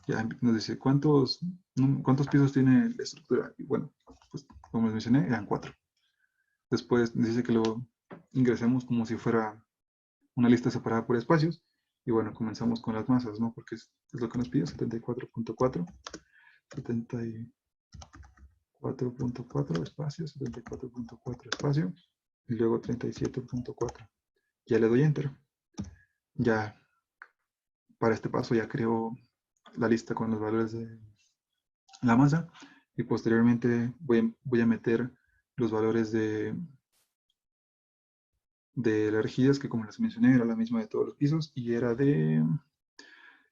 Ya nos dice cuántos pisos tiene la estructura. Y bueno, pues como les mencioné, eran 4. Después nos dice que lo ingresemos como si fuera una lista separada por espacios. Y bueno, comenzamos con las masas, ¿no? Porque es lo que nos pide, 74.4, 74.4 espacio, 74.4 espacio, y luego 37.4. Ya le doy Enter. Ya para este paso ya creo la lista con los valores de la masa, y posteriormente voy a meter los valores de la rigidez, que como les mencioné era la misma de todos los pisos y era de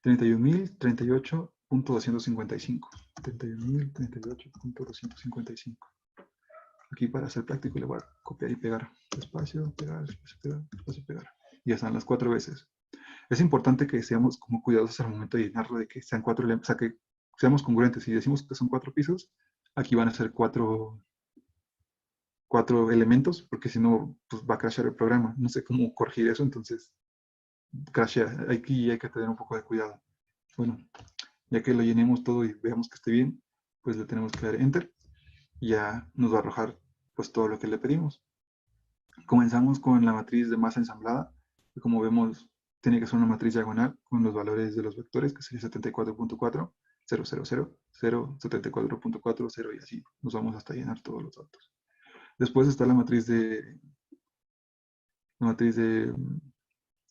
31.038.255. 31.038.255. Aquí para ser práctico le voy a copiar y pegar. Espacio, pegar, espacio, pegar, espacio, pegar. Y ya están las 4 veces. Es importante que seamos como cuidadosos al momento de llenarlo, de que sean 4 elementos, o sea, que seamos congruentes. Si decimos que son 4 pisos, aquí van a ser 4 elementos, porque si no, pues va a crashear el programa. No sé cómo corregir eso, entonces crashea. Aquí hay que tener un poco de cuidado. Bueno, ya que lo llenemos todo y veamos que esté bien, pues le tenemos que dar Enter y ya nos va a arrojar pues todo lo que le pedimos. Comenzamos con la matriz de masa ensamblada, que como vemos tiene que ser una matriz diagonal con los valores de los vectores, que sería 74.4, 0, 0, 0, 0, 74.4, 0, y así nos vamos hasta llenar todos los datos. Después está la matriz de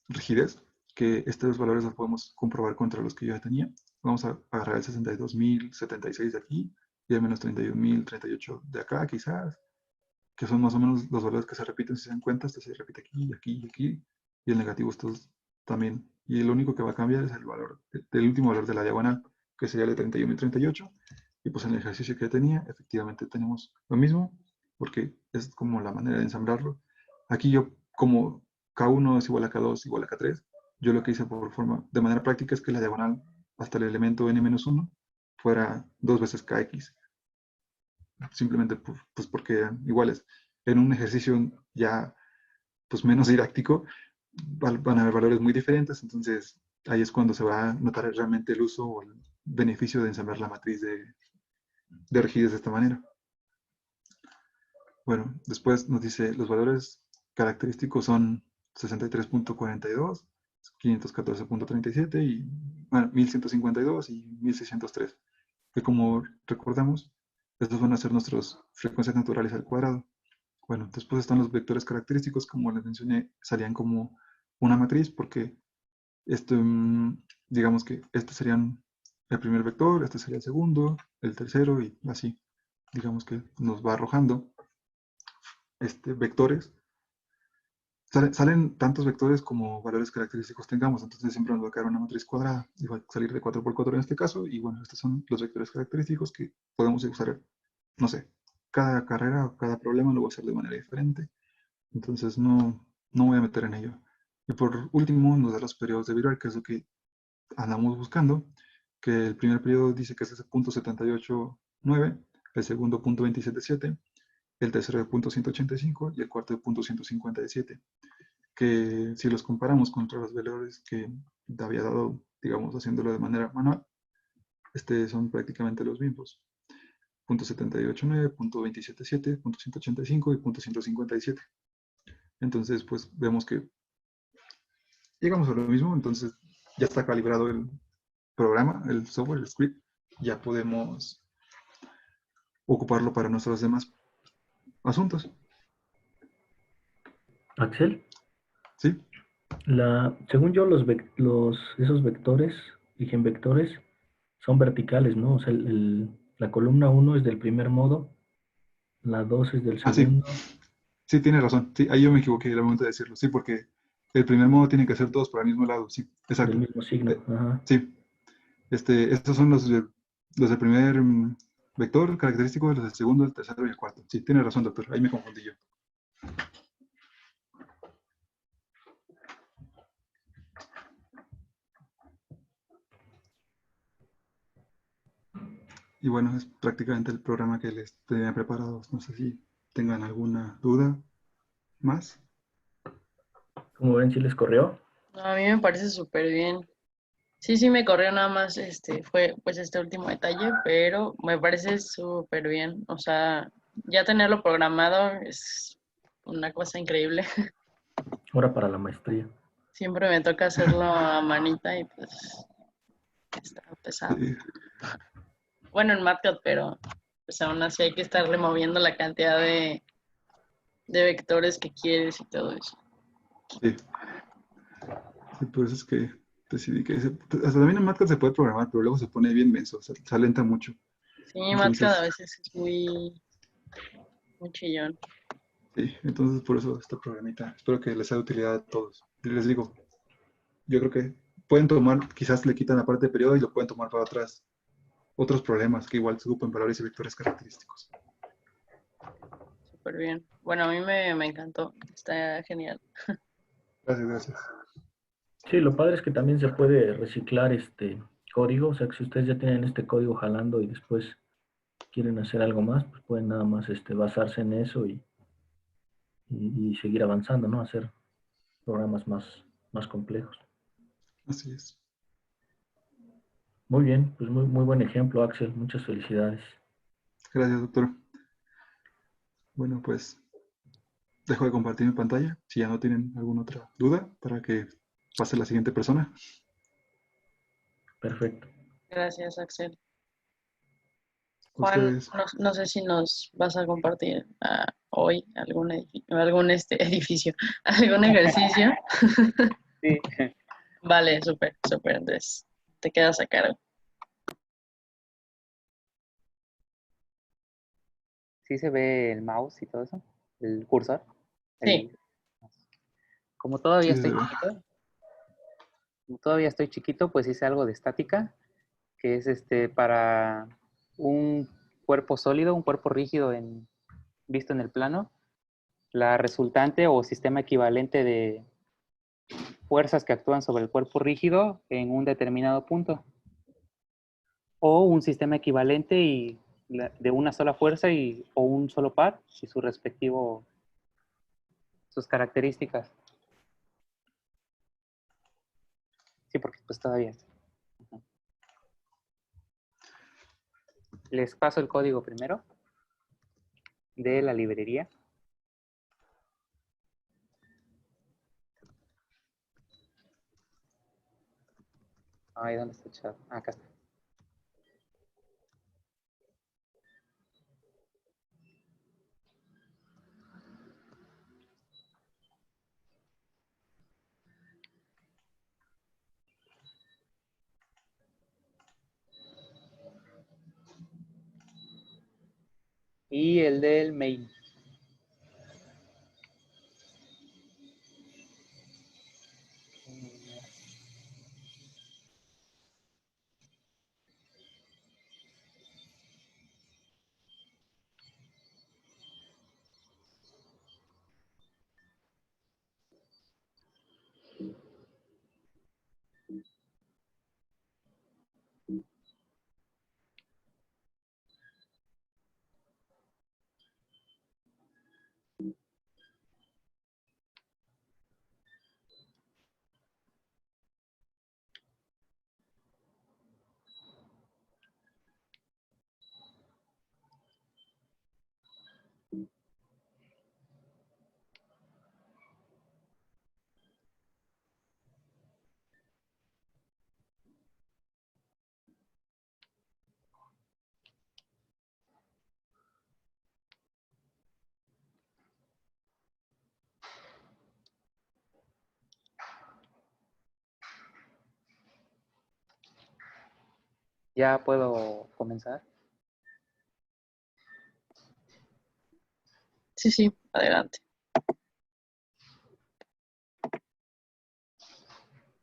rigidez, que estos valores los podemos comprobar contra los que yo ya tenía. Vamos a agarrar el 62.076 de aquí y el menos 31.038 de acá, quizás, que son más o menos los valores que se repiten. Si se dan cuenta, este se repite aquí, aquí y aquí, y el negativo estos también. Y lo único que va a cambiar es el valor, el último valor de la diagonal, que sería el de 31.038. Y pues en el ejercicio que tenía, efectivamente tenemos lo mismo, porque es como la manera de ensamblarlo. Aquí yo, como K1 es igual a K2 igual a K3, yo lo que hice de manera práctica es que la diagonal hasta el elemento n-1 fuera 2 veces Kx. Simplemente pues porque eran iguales. En un ejercicio ya pues menos didáctico van a haber valores muy diferentes, entonces ahí es cuando se va a notar realmente el uso o el beneficio de ensamblar la matriz de rigidez de esta manera. Bueno, después nos dice los valores característicos son 63.42, 514.37 y bueno, 1152 y 1603. Que como recordamos, estos van a ser nuestras frecuencias naturales al cuadrado. Bueno, después están los vectores característicos, como les mencioné, salían como una matriz porque este, digamos que este serían el primer vector, este sería el segundo, el tercero y así. Digamos que nos va arrojando vectores. Salen tantos vectores como valores característicos tengamos, entonces siempre nos va a quedar una matriz cuadrada y va a salir de 4 por 4 en este caso. Y bueno, estos son los vectores característicos que podemos usar, no sé, cada carrera o cada problema lo voy a hacer de manera diferente. Entonces no voy a meter en ello. Y por último nos da los periodos de Virial, que es lo que andamos buscando, que el primer periodo dice que es ese punto 78.9, el segundo punto 27.7, el tercero de punto 185 y el cuarto de punto 157, que si los comparamos contra los valores que había dado, digamos, haciéndolo de manera manual, son prácticamente los mismos. Punto 78.9, punto 27.7, punto 185 y punto 157. Entonces, pues vemos que llegamos a lo mismo, entonces ya está calibrado el programa, el software, el script, ya podemos ocuparlo para nuestros demás asuntos. Axel, ¿Sí? según yo, esos vectores, eigenvectores, son verticales, ¿no? O sea, la columna 1 es del primer modo, la 2 es del Ah, sí, segundo, sí, tiene razón. Sí, ahí yo me equivoqué al momento de decirlo. Sí, porque el primer modo tiene que ser todos para el mismo lado. Sí, del exacto. mismo signo. Ajá. Sí, estos son los del primer vector característico, los del segundo, el tercero y el cuarto. Sí, tiene razón, doctor. Ahí me confundí yo. Y bueno, es prácticamente el programa que les tenía preparado. No sé si tengan alguna duda más. Como ven, si les corrió. A mí me parece súper bien. Sí, sí me corrió nada más, fue pues este último detalle, pero me parece súper bien. O sea, ya tenerlo programado es una cosa increíble. Ahora para la maestría. Siempre me toca hacerlo a manita y pues está pesado. Sí, Bueno, en MATLAB, pero pues aún así hay que estarle moviendo la cantidad de vectores que quieres y todo eso. sí. Sí, por eso es que decidí que hasta también en MATLAB se puede programar, pero luego se pone bien menso, se alenta mucho. Sí, MATLAB a Entonces, veces es muy chillón. sí, entonces por eso este programita. Espero que les sea de utilidad a todos. Y les digo, yo creo que pueden tomar, quizás le quitan la parte de periodo y lo pueden tomar para otros problemas que igual se ocupan valores y vectores característicos. Súper bien. Bueno, a mí me encantó. Está genial. Gracias, gracias. Sí, lo padre es que también se puede reciclar este código. O sea, que si ustedes ya tienen este código jalando y después quieren hacer algo más, pues pueden nada más basarse en eso y seguir avanzando, ¿no? Hacer programas más complejos. Así es. Muy bien, pues muy buen ejemplo, Axel. Muchas felicidades. Gracias, doctor. Bueno, pues dejo de compartir mi pantalla. Si ya no tienen alguna otra duda, para que pase la siguiente persona. Perfecto. Gracias, Axel. Juan, Ustedes. no sé si nos vas a compartir hoy algún edificio, algún ejercicio. Sí, Vale, súper, súper. Entonces, te quedas a cargo. sí se ve el mouse y todo eso, el cursor. Sí, El, como todavía Sí, se estoy ve. chiquito, pues hice algo de estática, que es para un cuerpo sólido, un cuerpo rígido visto en el plano, la resultante o sistema equivalente de fuerzas que actúan sobre el cuerpo rígido en un determinado punto. O un sistema equivalente de una sola fuerza o un solo par y sus características. Sí, porque pues todavía. Les paso el código primero de la librería. Ahí donde está el chat. Acá está. Y el del main. ¿Ya puedo comenzar? Sí, sí, adelante.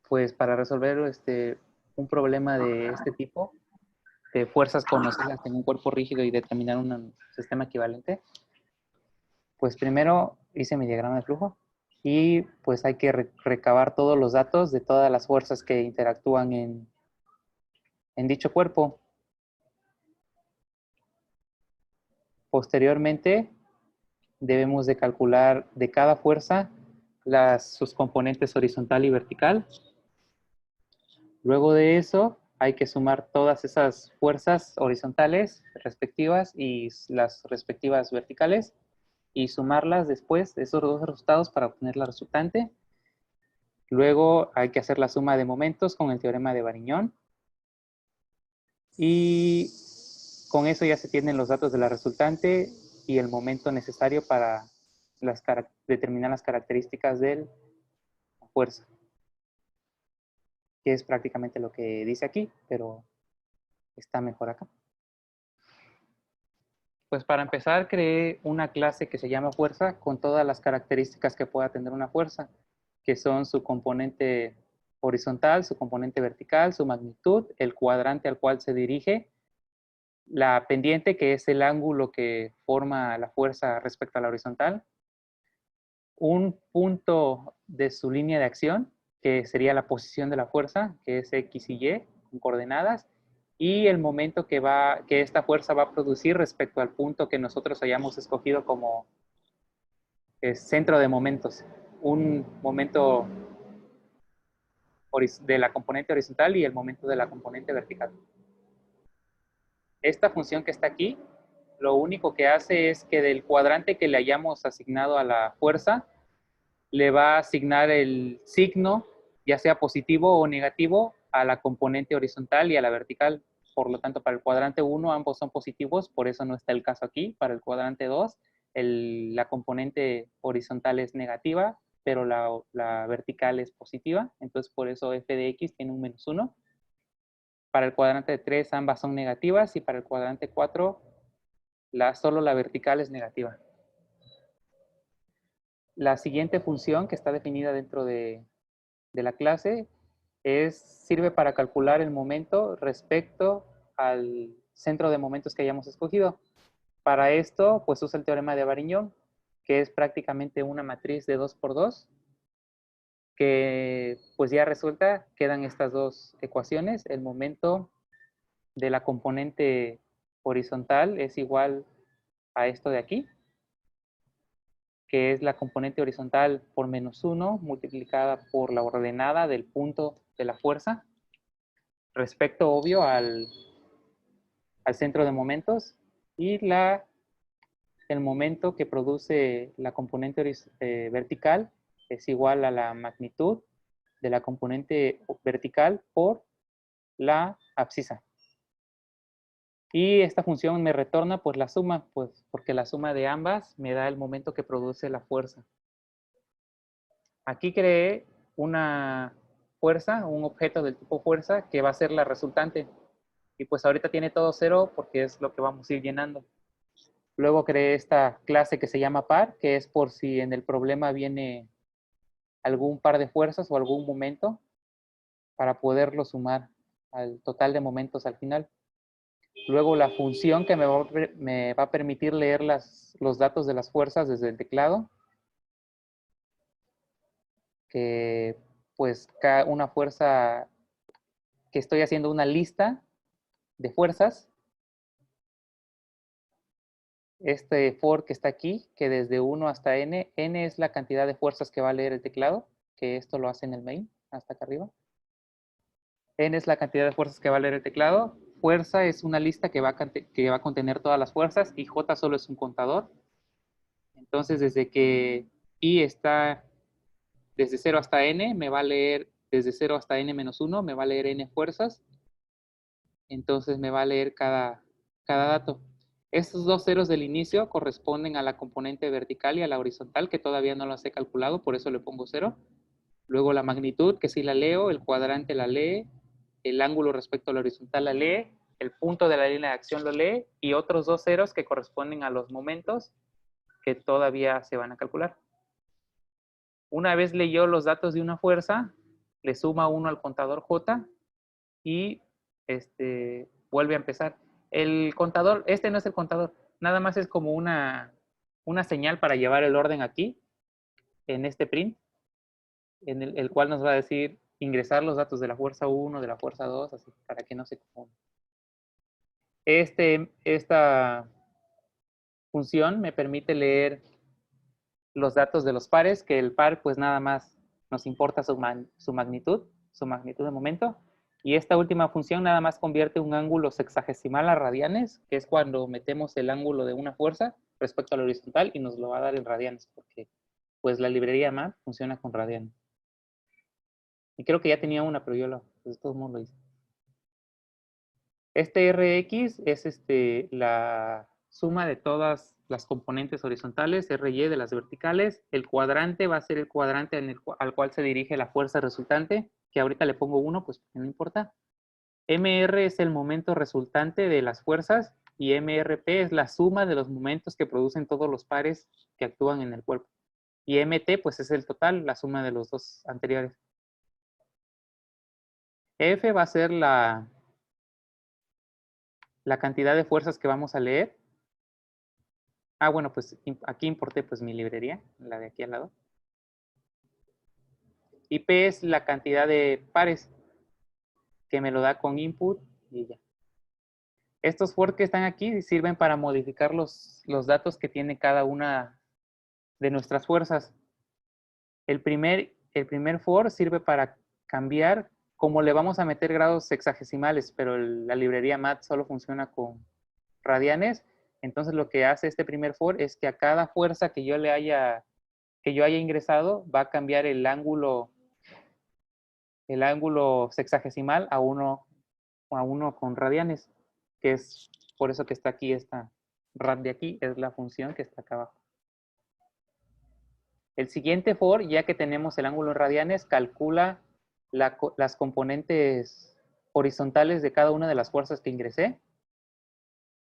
Pues para resolver un problema de este tipo, de fuerzas conocidas en un cuerpo rígido y determinar un sistema equivalente, pues primero hice mi diagrama de flujo y pues hay que recabar todos los datos de todas las fuerzas que interactúan en dicho cuerpo. Posteriormente, debemos de calcular de cada fuerza sus componentes horizontal y vertical. Luego de eso, hay que sumar todas esas fuerzas horizontales respectivas y las respectivas verticales y sumarlas después, esos dos resultados, para obtener la resultante. Luego hay que hacer la suma de momentos con el teorema de Variñón. Y con eso ya se tienen los datos de la resultante y el momento necesario para determinar las características de la fuerza, que es prácticamente lo que dice aquí, pero está mejor acá. Pues para empezar, creé una clase que se llama fuerza con todas las características que pueda tener una fuerza, que son su componente horizontal, su componente vertical, su magnitud, el cuadrante al cual se dirige, la pendiente, que es el ángulo que forma la fuerza respecto a la horizontal, un punto de su línea de acción, que sería la posición de la fuerza, que es X y Y, con coordenadas, y el momento que esta fuerza va a producir respecto al punto que nosotros hayamos escogido como centro de momentos. Un momento de la componente horizontal y el momento de la componente vertical. Esta función que está aquí, lo único que hace es que del cuadrante que le hayamos asignado a la fuerza, le va a asignar el signo, ya sea positivo o negativo, a la componente horizontal y a la vertical. Por lo tanto, para el cuadrante 1 ambos son positivos, por eso no está el caso aquí. Para el cuadrante 2, la componente horizontal es negativa, pero la vertical es positiva, entonces por eso f de x tiene un -1. Para el cuadrante 3 ambas son negativas y para el cuadrante 4 solo la vertical es negativa. La siguiente función que está definida dentro de la clase sirve para calcular el momento respecto al centro de momentos que hayamos escogido. Para esto, pues usa el teorema de Variñón, que es prácticamente una matriz de 2 por 2, que pues ya resulta, quedan estas dos ecuaciones. El momento de la componente horizontal es igual a esto de aquí, que es la componente horizontal por -1 multiplicada por la ordenada del punto de la fuerza, respecto, obvio, al centro de momentos, y el momento que produce la componente vertical es igual a la magnitud de la componente vertical por la abscisa. Y esta función me retorna pues la suma, pues porque la suma de ambas me da el momento que produce la fuerza. Aquí creé una fuerza, un objeto del tipo fuerza que va a ser la resultante. Y pues ahorita tiene todo 0 porque es lo que vamos a ir llenando. Luego creé esta clase que se llama par, que es por si en el problema viene algún par de fuerzas o algún momento para poderlo sumar al total de momentos al final. Luego la función que me va a permitir leer los datos de las fuerzas desde el teclado, que pues una fuerza, que estoy haciendo una lista de fuerzas. Este for que está aquí, que desde 1 hasta n es la cantidad de fuerzas que va a leer el teclado, que esto lo hace en el main, hasta acá arriba. N es la cantidad de fuerzas que va a leer el teclado. Fuerza es una lista que va a contener todas las fuerzas y J solo es un contador. Entonces, desde que I está desde 0 hasta n, me va a leer desde 0 hasta n-1, me va a leer n fuerzas. Entonces, me va a leer cada dato. Estos dos ceros del inicio corresponden a la componente vertical y a la horizontal, que todavía no las he calculado, por eso le pongo 0. Luego la magnitud, que sí la leo, el cuadrante la lee, el ángulo respecto a la horizontal la lee, el punto de la línea de acción lo lee, y otros dos ceros que corresponden a los momentos que todavía se van a calcular. Una vez leyó los datos de una fuerza, le suma 1 al contador J y vuelve a empezar. El contador, este no es el contador, nada más es como una señal para llevar el orden aquí, en este print, en el cual nos va a decir ingresar los datos de la fuerza 1, de la fuerza 2, así para que no se confunda. Esta función me permite leer los datos de los pares, que el par pues nada más nos importa su magnitud de momento. Y esta última función nada más convierte un ángulo sexagesimal a radianes, que es cuando metemos el ángulo de una fuerza respecto a la horizontal y nos lo va a dar en radianes, porque pues la librería MAT funciona con radianes. Y creo que ya tenía una, pero yo pues, de todos modos lo hice. Este Rx es la suma de todas las componentes horizontales, Ry de las verticales. El cuadrante va a ser el cuadrante al cual se dirige la fuerza resultante, que ahorita le pongo 1, pues no importa. Mr es el momento resultante de las fuerzas y Mrp es la suma de los momentos que producen todos los pares que actúan en el cuerpo. Y Mt pues es el total, la suma de los dos anteriores. F va a ser la cantidad de fuerzas que vamos a leer. Ah, bueno, pues aquí importé pues mi librería, la de aquí al lado. Y P es la cantidad de pares que me lo da con input y ya. Estos for que están aquí sirven para modificar los datos que tiene cada una de nuestras fuerzas. El primer for sirve para cambiar cómo le vamos a meter grados sexagesimales, pero la librería MAT solo funciona con radianes. Entonces lo que hace este primer for es que a cada fuerza que yo haya ingresado va a cambiar el ángulo sexagesimal a 1 con radianes, que es por eso que está aquí esta rad de aquí, es la función que está acá abajo. El siguiente for, ya que tenemos el ángulo en radianes, calcula las componentes horizontales de cada una de las fuerzas que ingresé,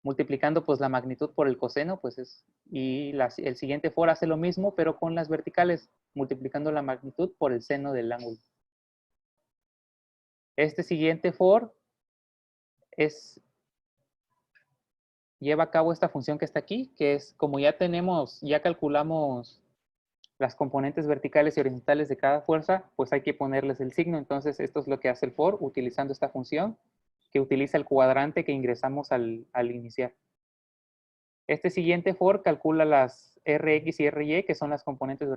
multiplicando pues la magnitud por el coseno, pues el siguiente for hace lo mismo, pero con las verticales, multiplicando la magnitud por el seno del ángulo. Este siguiente for lleva a cabo esta función que está aquí, que es como ya calculamos las componentes verticales y horizontales de cada fuerza, pues hay que ponerles el signo. Entonces esto es lo que hace el for utilizando esta función, que utiliza el cuadrante que ingresamos al iniciar. Este siguiente for calcula las Rx y Ry, que son las componentes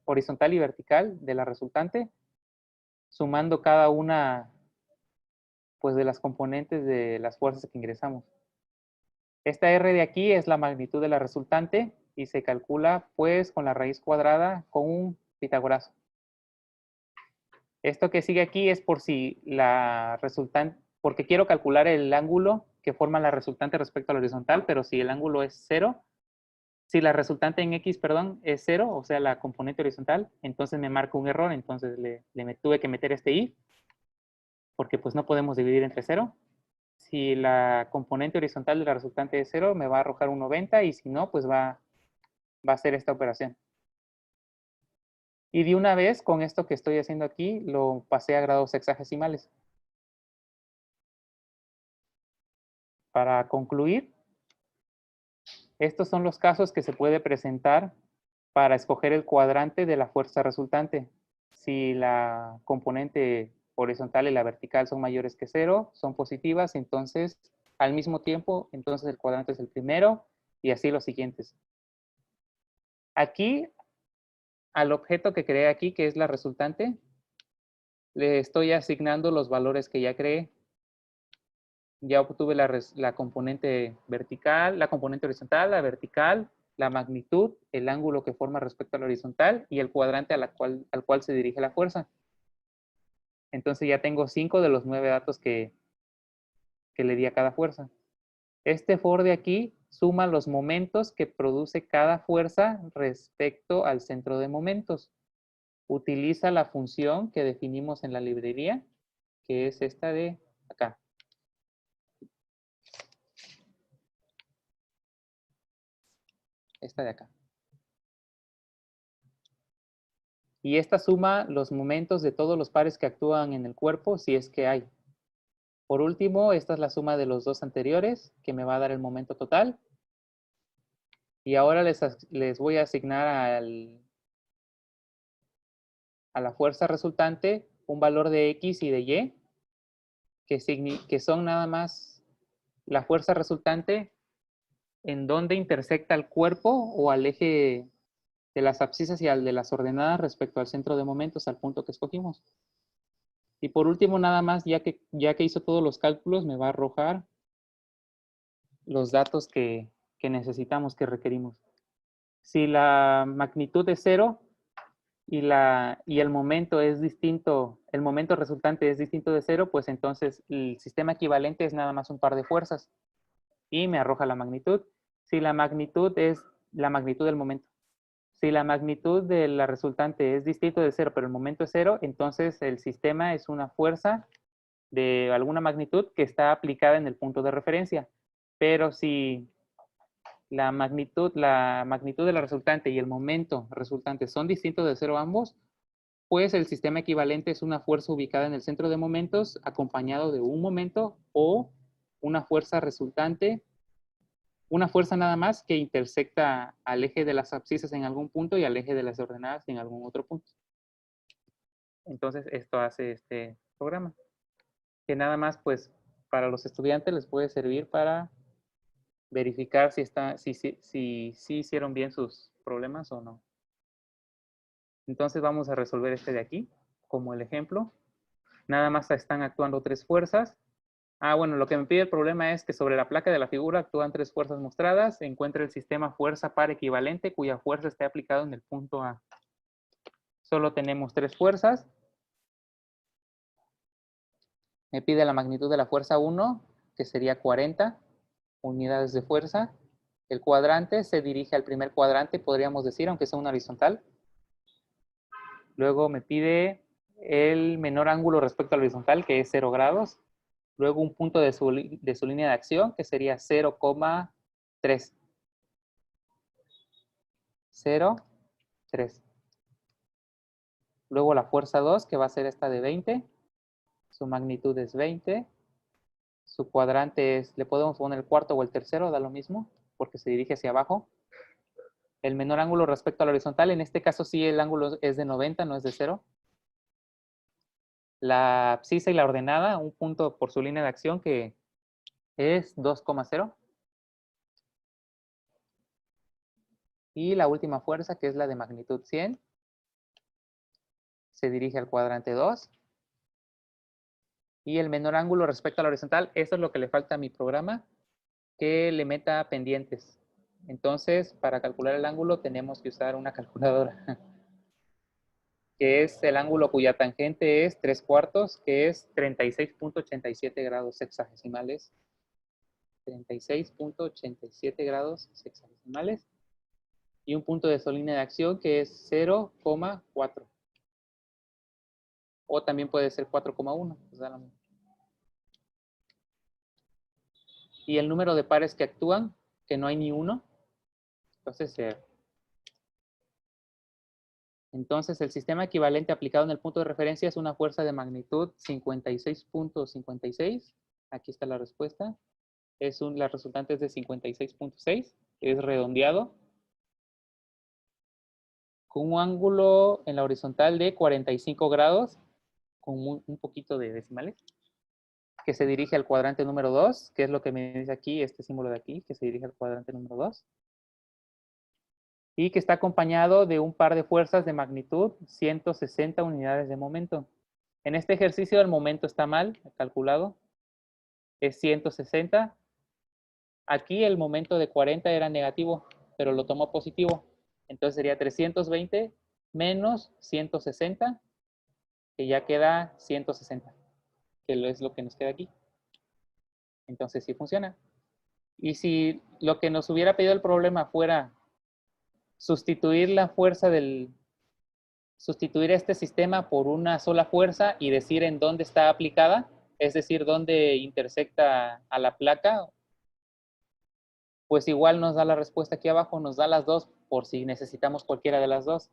horizontal y vertical de la resultante, sumando cada una pues, de las componentes de las fuerzas que ingresamos. Esta R de aquí es la magnitud de la resultante y se calcula pues con la raíz cuadrada con un pitagorazo. Esto que sigue aquí es por si la resultante, porque quiero calcular el ángulo que forma la resultante respecto a la horizontal, pero si el ángulo es 0, si la resultante en X, perdón, es 0, o sea, la componente horizontal, entonces me marca un error, entonces tuve que meter este I, porque pues no podemos dividir entre 0. Si la componente horizontal de la resultante es 0, me va a arrojar un 90, y si no, pues va a hacer esta operación. Y de una vez, con esto que estoy haciendo aquí, lo pasé a grados hexagesimales. Para concluir, estos son los casos que se puede presentar para escoger el cuadrante de la fuerza resultante. Si la componente horizontal y la vertical son mayores que 0, son positivas, entonces al mismo tiempo, entonces el cuadrante es el primero, y así los siguientes. Aquí, al objeto que creé aquí, que es la resultante, le estoy asignando los valores que ya creé. Ya obtuve la componente vertical, la componente horizontal, la vertical, la magnitud, el ángulo que forma respecto a la horizontal y el cuadrante al cual se dirige la fuerza. Entonces ya tengo 5 de los 9 datos que le di a cada fuerza. Este for de aquí suma los momentos que produce cada fuerza respecto al centro de momentos. Utiliza la función que definimos en la librería, que es esta de acá. Esta de acá. Y esta suma los momentos de todos los pares que actúan en el cuerpo, si es que hay. Por último, esta es la suma de los dos anteriores, que me va a dar el momento total. Y ahora les voy a asignar a la fuerza resultante un valor de X y de Y, que son nada más la fuerza resultante en donde intersecta el cuerpo o al eje de las abscisas y al de las ordenadas respecto al centro de momentos, al punto que escogimos. Y por último, nada más, ya que hizo todos los cálculos, me va a arrojar los datos que necesitamos, que requerimos. Si la magnitud es 0 y el momento es distinto, el momento resultante es distinto de 0, pues entonces el sistema equivalente es nada más un par de fuerzas y me arroja la magnitud. Si la magnitud es la magnitud del momento. Si la magnitud de la resultante es distinto de 0, pero el momento es 0, entonces el sistema es una fuerza de alguna magnitud que está aplicada en el punto de referencia. Pero si la magnitud de la resultante y el momento resultante son distintos de 0 ambos, pues el sistema equivalente es una fuerza ubicada en el centro de momentos acompañado de un momento o una fuerza resultante, una fuerza nada más que intersecta al eje de las abscisas en algún punto y al eje de las ordenadas en algún otro punto. Entonces, esto hace este programa, que nada más, pues, para los estudiantes les puede servir para verificar si hicieron bien sus problemas o no. Entonces, vamos a resolver este de aquí, como el ejemplo. Nada más están actuando 3 fuerzas. Bueno, lo que me pide el problema es que sobre la placa de la figura actúan 3 fuerzas mostradas. Encuentra el sistema fuerza par equivalente cuya fuerza esté aplicada en el punto A. Solo tenemos 3 fuerzas. Me pide la magnitud de la fuerza 1, que sería 40 unidades de fuerza. El cuadrante se dirige al primer cuadrante, podríamos decir, aunque sea una horizontal. Luego me pide el menor ángulo respecto al horizontal, que es 0 grados. Luego un punto de su línea de acción, que sería 0,3. 0,3. Luego la fuerza 2, que va a ser esta de 20. Su magnitud es 20. Su cuadrante es, le podemos poner el cuarto o el tercero, da lo mismo, porque se dirige hacia abajo. El menor ángulo respecto al horizontal, en este caso sí el ángulo es de 90, no es de 0. La abscisa y la ordenada, un punto por su línea de acción que es 2,0. Y la última fuerza, que es la de magnitud 100, se dirige al cuadrante 2. Y el menor ángulo respecto a la horizontal, eso es lo que le falta a mi programa, que le meta pendientes. Entonces, para calcular el ángulo tenemos que usar una calculadora. que es el ángulo cuya tangente es 3/4, que es 36.87 grados sexagesimales. 36.87 grados sexagesimales. Y un punto de su línea de acción que es 0,4. O también puede ser 4,1. Pues da lo mismo. Y el número de pares que actúan, que no hay ni uno, entonces 0. Entonces, el sistema equivalente aplicado en el punto de referencia es una fuerza de magnitud 56.56. Aquí está la respuesta. La resultante es de 56.6. Es redondeado. Con un ángulo en la horizontal de 45 grados, con un poquito de decimales, que se dirige al cuadrante número 2, que es lo que me dice aquí, este símbolo de aquí, que se dirige al cuadrante número 2. Y que está acompañado de un par de fuerzas de magnitud 160 unidades de momento. En este ejercicio el momento está mal calculado, es 160. Aquí el momento de 40 era negativo, pero lo tomó positivo. Entonces sería 320 menos 160, que ya queda 160, que es lo que nos queda aquí. Entonces sí funciona. Y si lo que nos hubiera pedido el problema fuera sustituir la fuerza sustituir este sistema por una sola fuerza y decir en dónde está aplicada, es decir, dónde intersecta a la placa, pues igual nos da la respuesta aquí abajo, nos da las dos por si necesitamos cualquiera de las dos.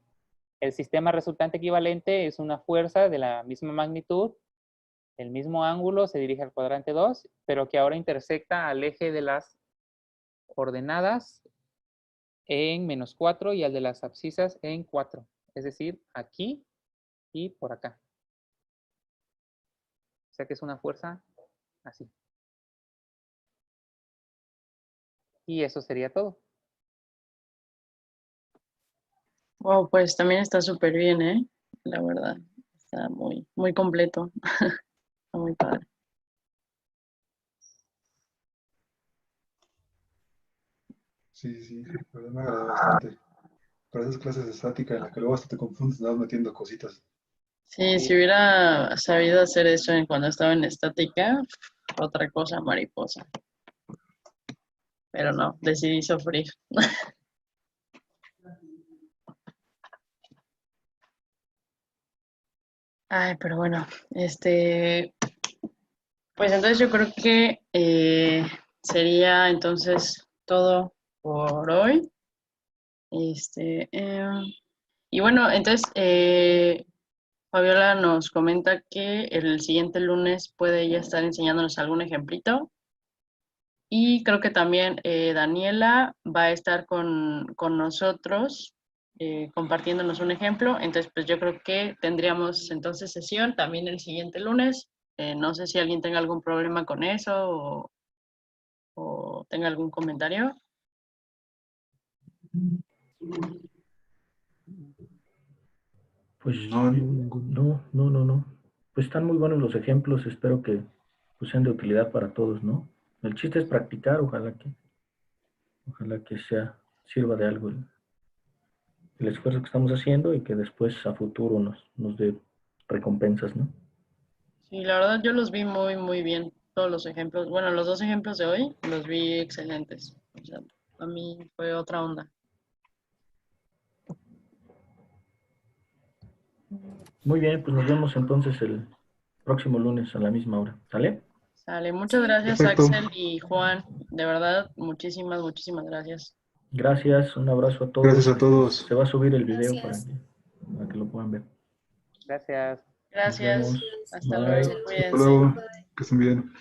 El sistema resultante equivalente es una fuerza de la misma magnitud, el mismo ángulo, se dirige al cuadrante 2, pero que ahora intersecta al eje de las coordenadas en -4 y al de las abscisas en 4. Es decir, aquí y por acá. O sea que es una fuerza así. Y eso sería todo. Wow, pues también está súper bien, ¿eh? La verdad. Está muy, muy completo. Está muy padre. Sí, sí, la verdad me agrada bastante. Para esas clases de estática en las que luego hasta te confundes, nada más metiendo cositas. Sí, si hubiera sabido hacer eso cuando estaba en estática, otra cosa mariposa. Pero no, decidí sufrir. Ay, pero bueno, pues entonces yo creo que sería entonces todo por hoy. Y bueno, entonces Fabiola nos comenta que el siguiente lunes puede ya estar enseñándonos algún ejemplito. Y creo que también Daniela va a estar con nosotros compartiéndonos un ejemplo. Entonces, pues yo creo que tendríamos entonces sesión también el siguiente lunes. No sé si alguien tenga algún problema con eso o tenga algún comentario. Pues No, no. Pues están muy buenos los ejemplos, espero que pues, sean de utilidad para todos, ¿no? El chiste es practicar, ojalá que sirva de algo el esfuerzo que estamos haciendo y que después a futuro nos dé recompensas, ¿no? Sí, la verdad yo los vi muy, muy bien. Todos los ejemplos, bueno, los dos ejemplos de hoy los vi excelentes. O sea, a mí fue otra onda. Muy bien, pues nos vemos entonces el próximo lunes a la misma hora. ¿Sale? Sale, muchas gracias perfecto. Axel y Juan. De verdad, muchísimas, muchísimas gracias. Gracias, un abrazo a todos. Gracias a todos. Se va a subir el video Gracias. para que lo puedan ver. Gracias. Gracias. Nos vemos. Hasta Bye. luego. Hasta Cuídense. luego. Que estén bien.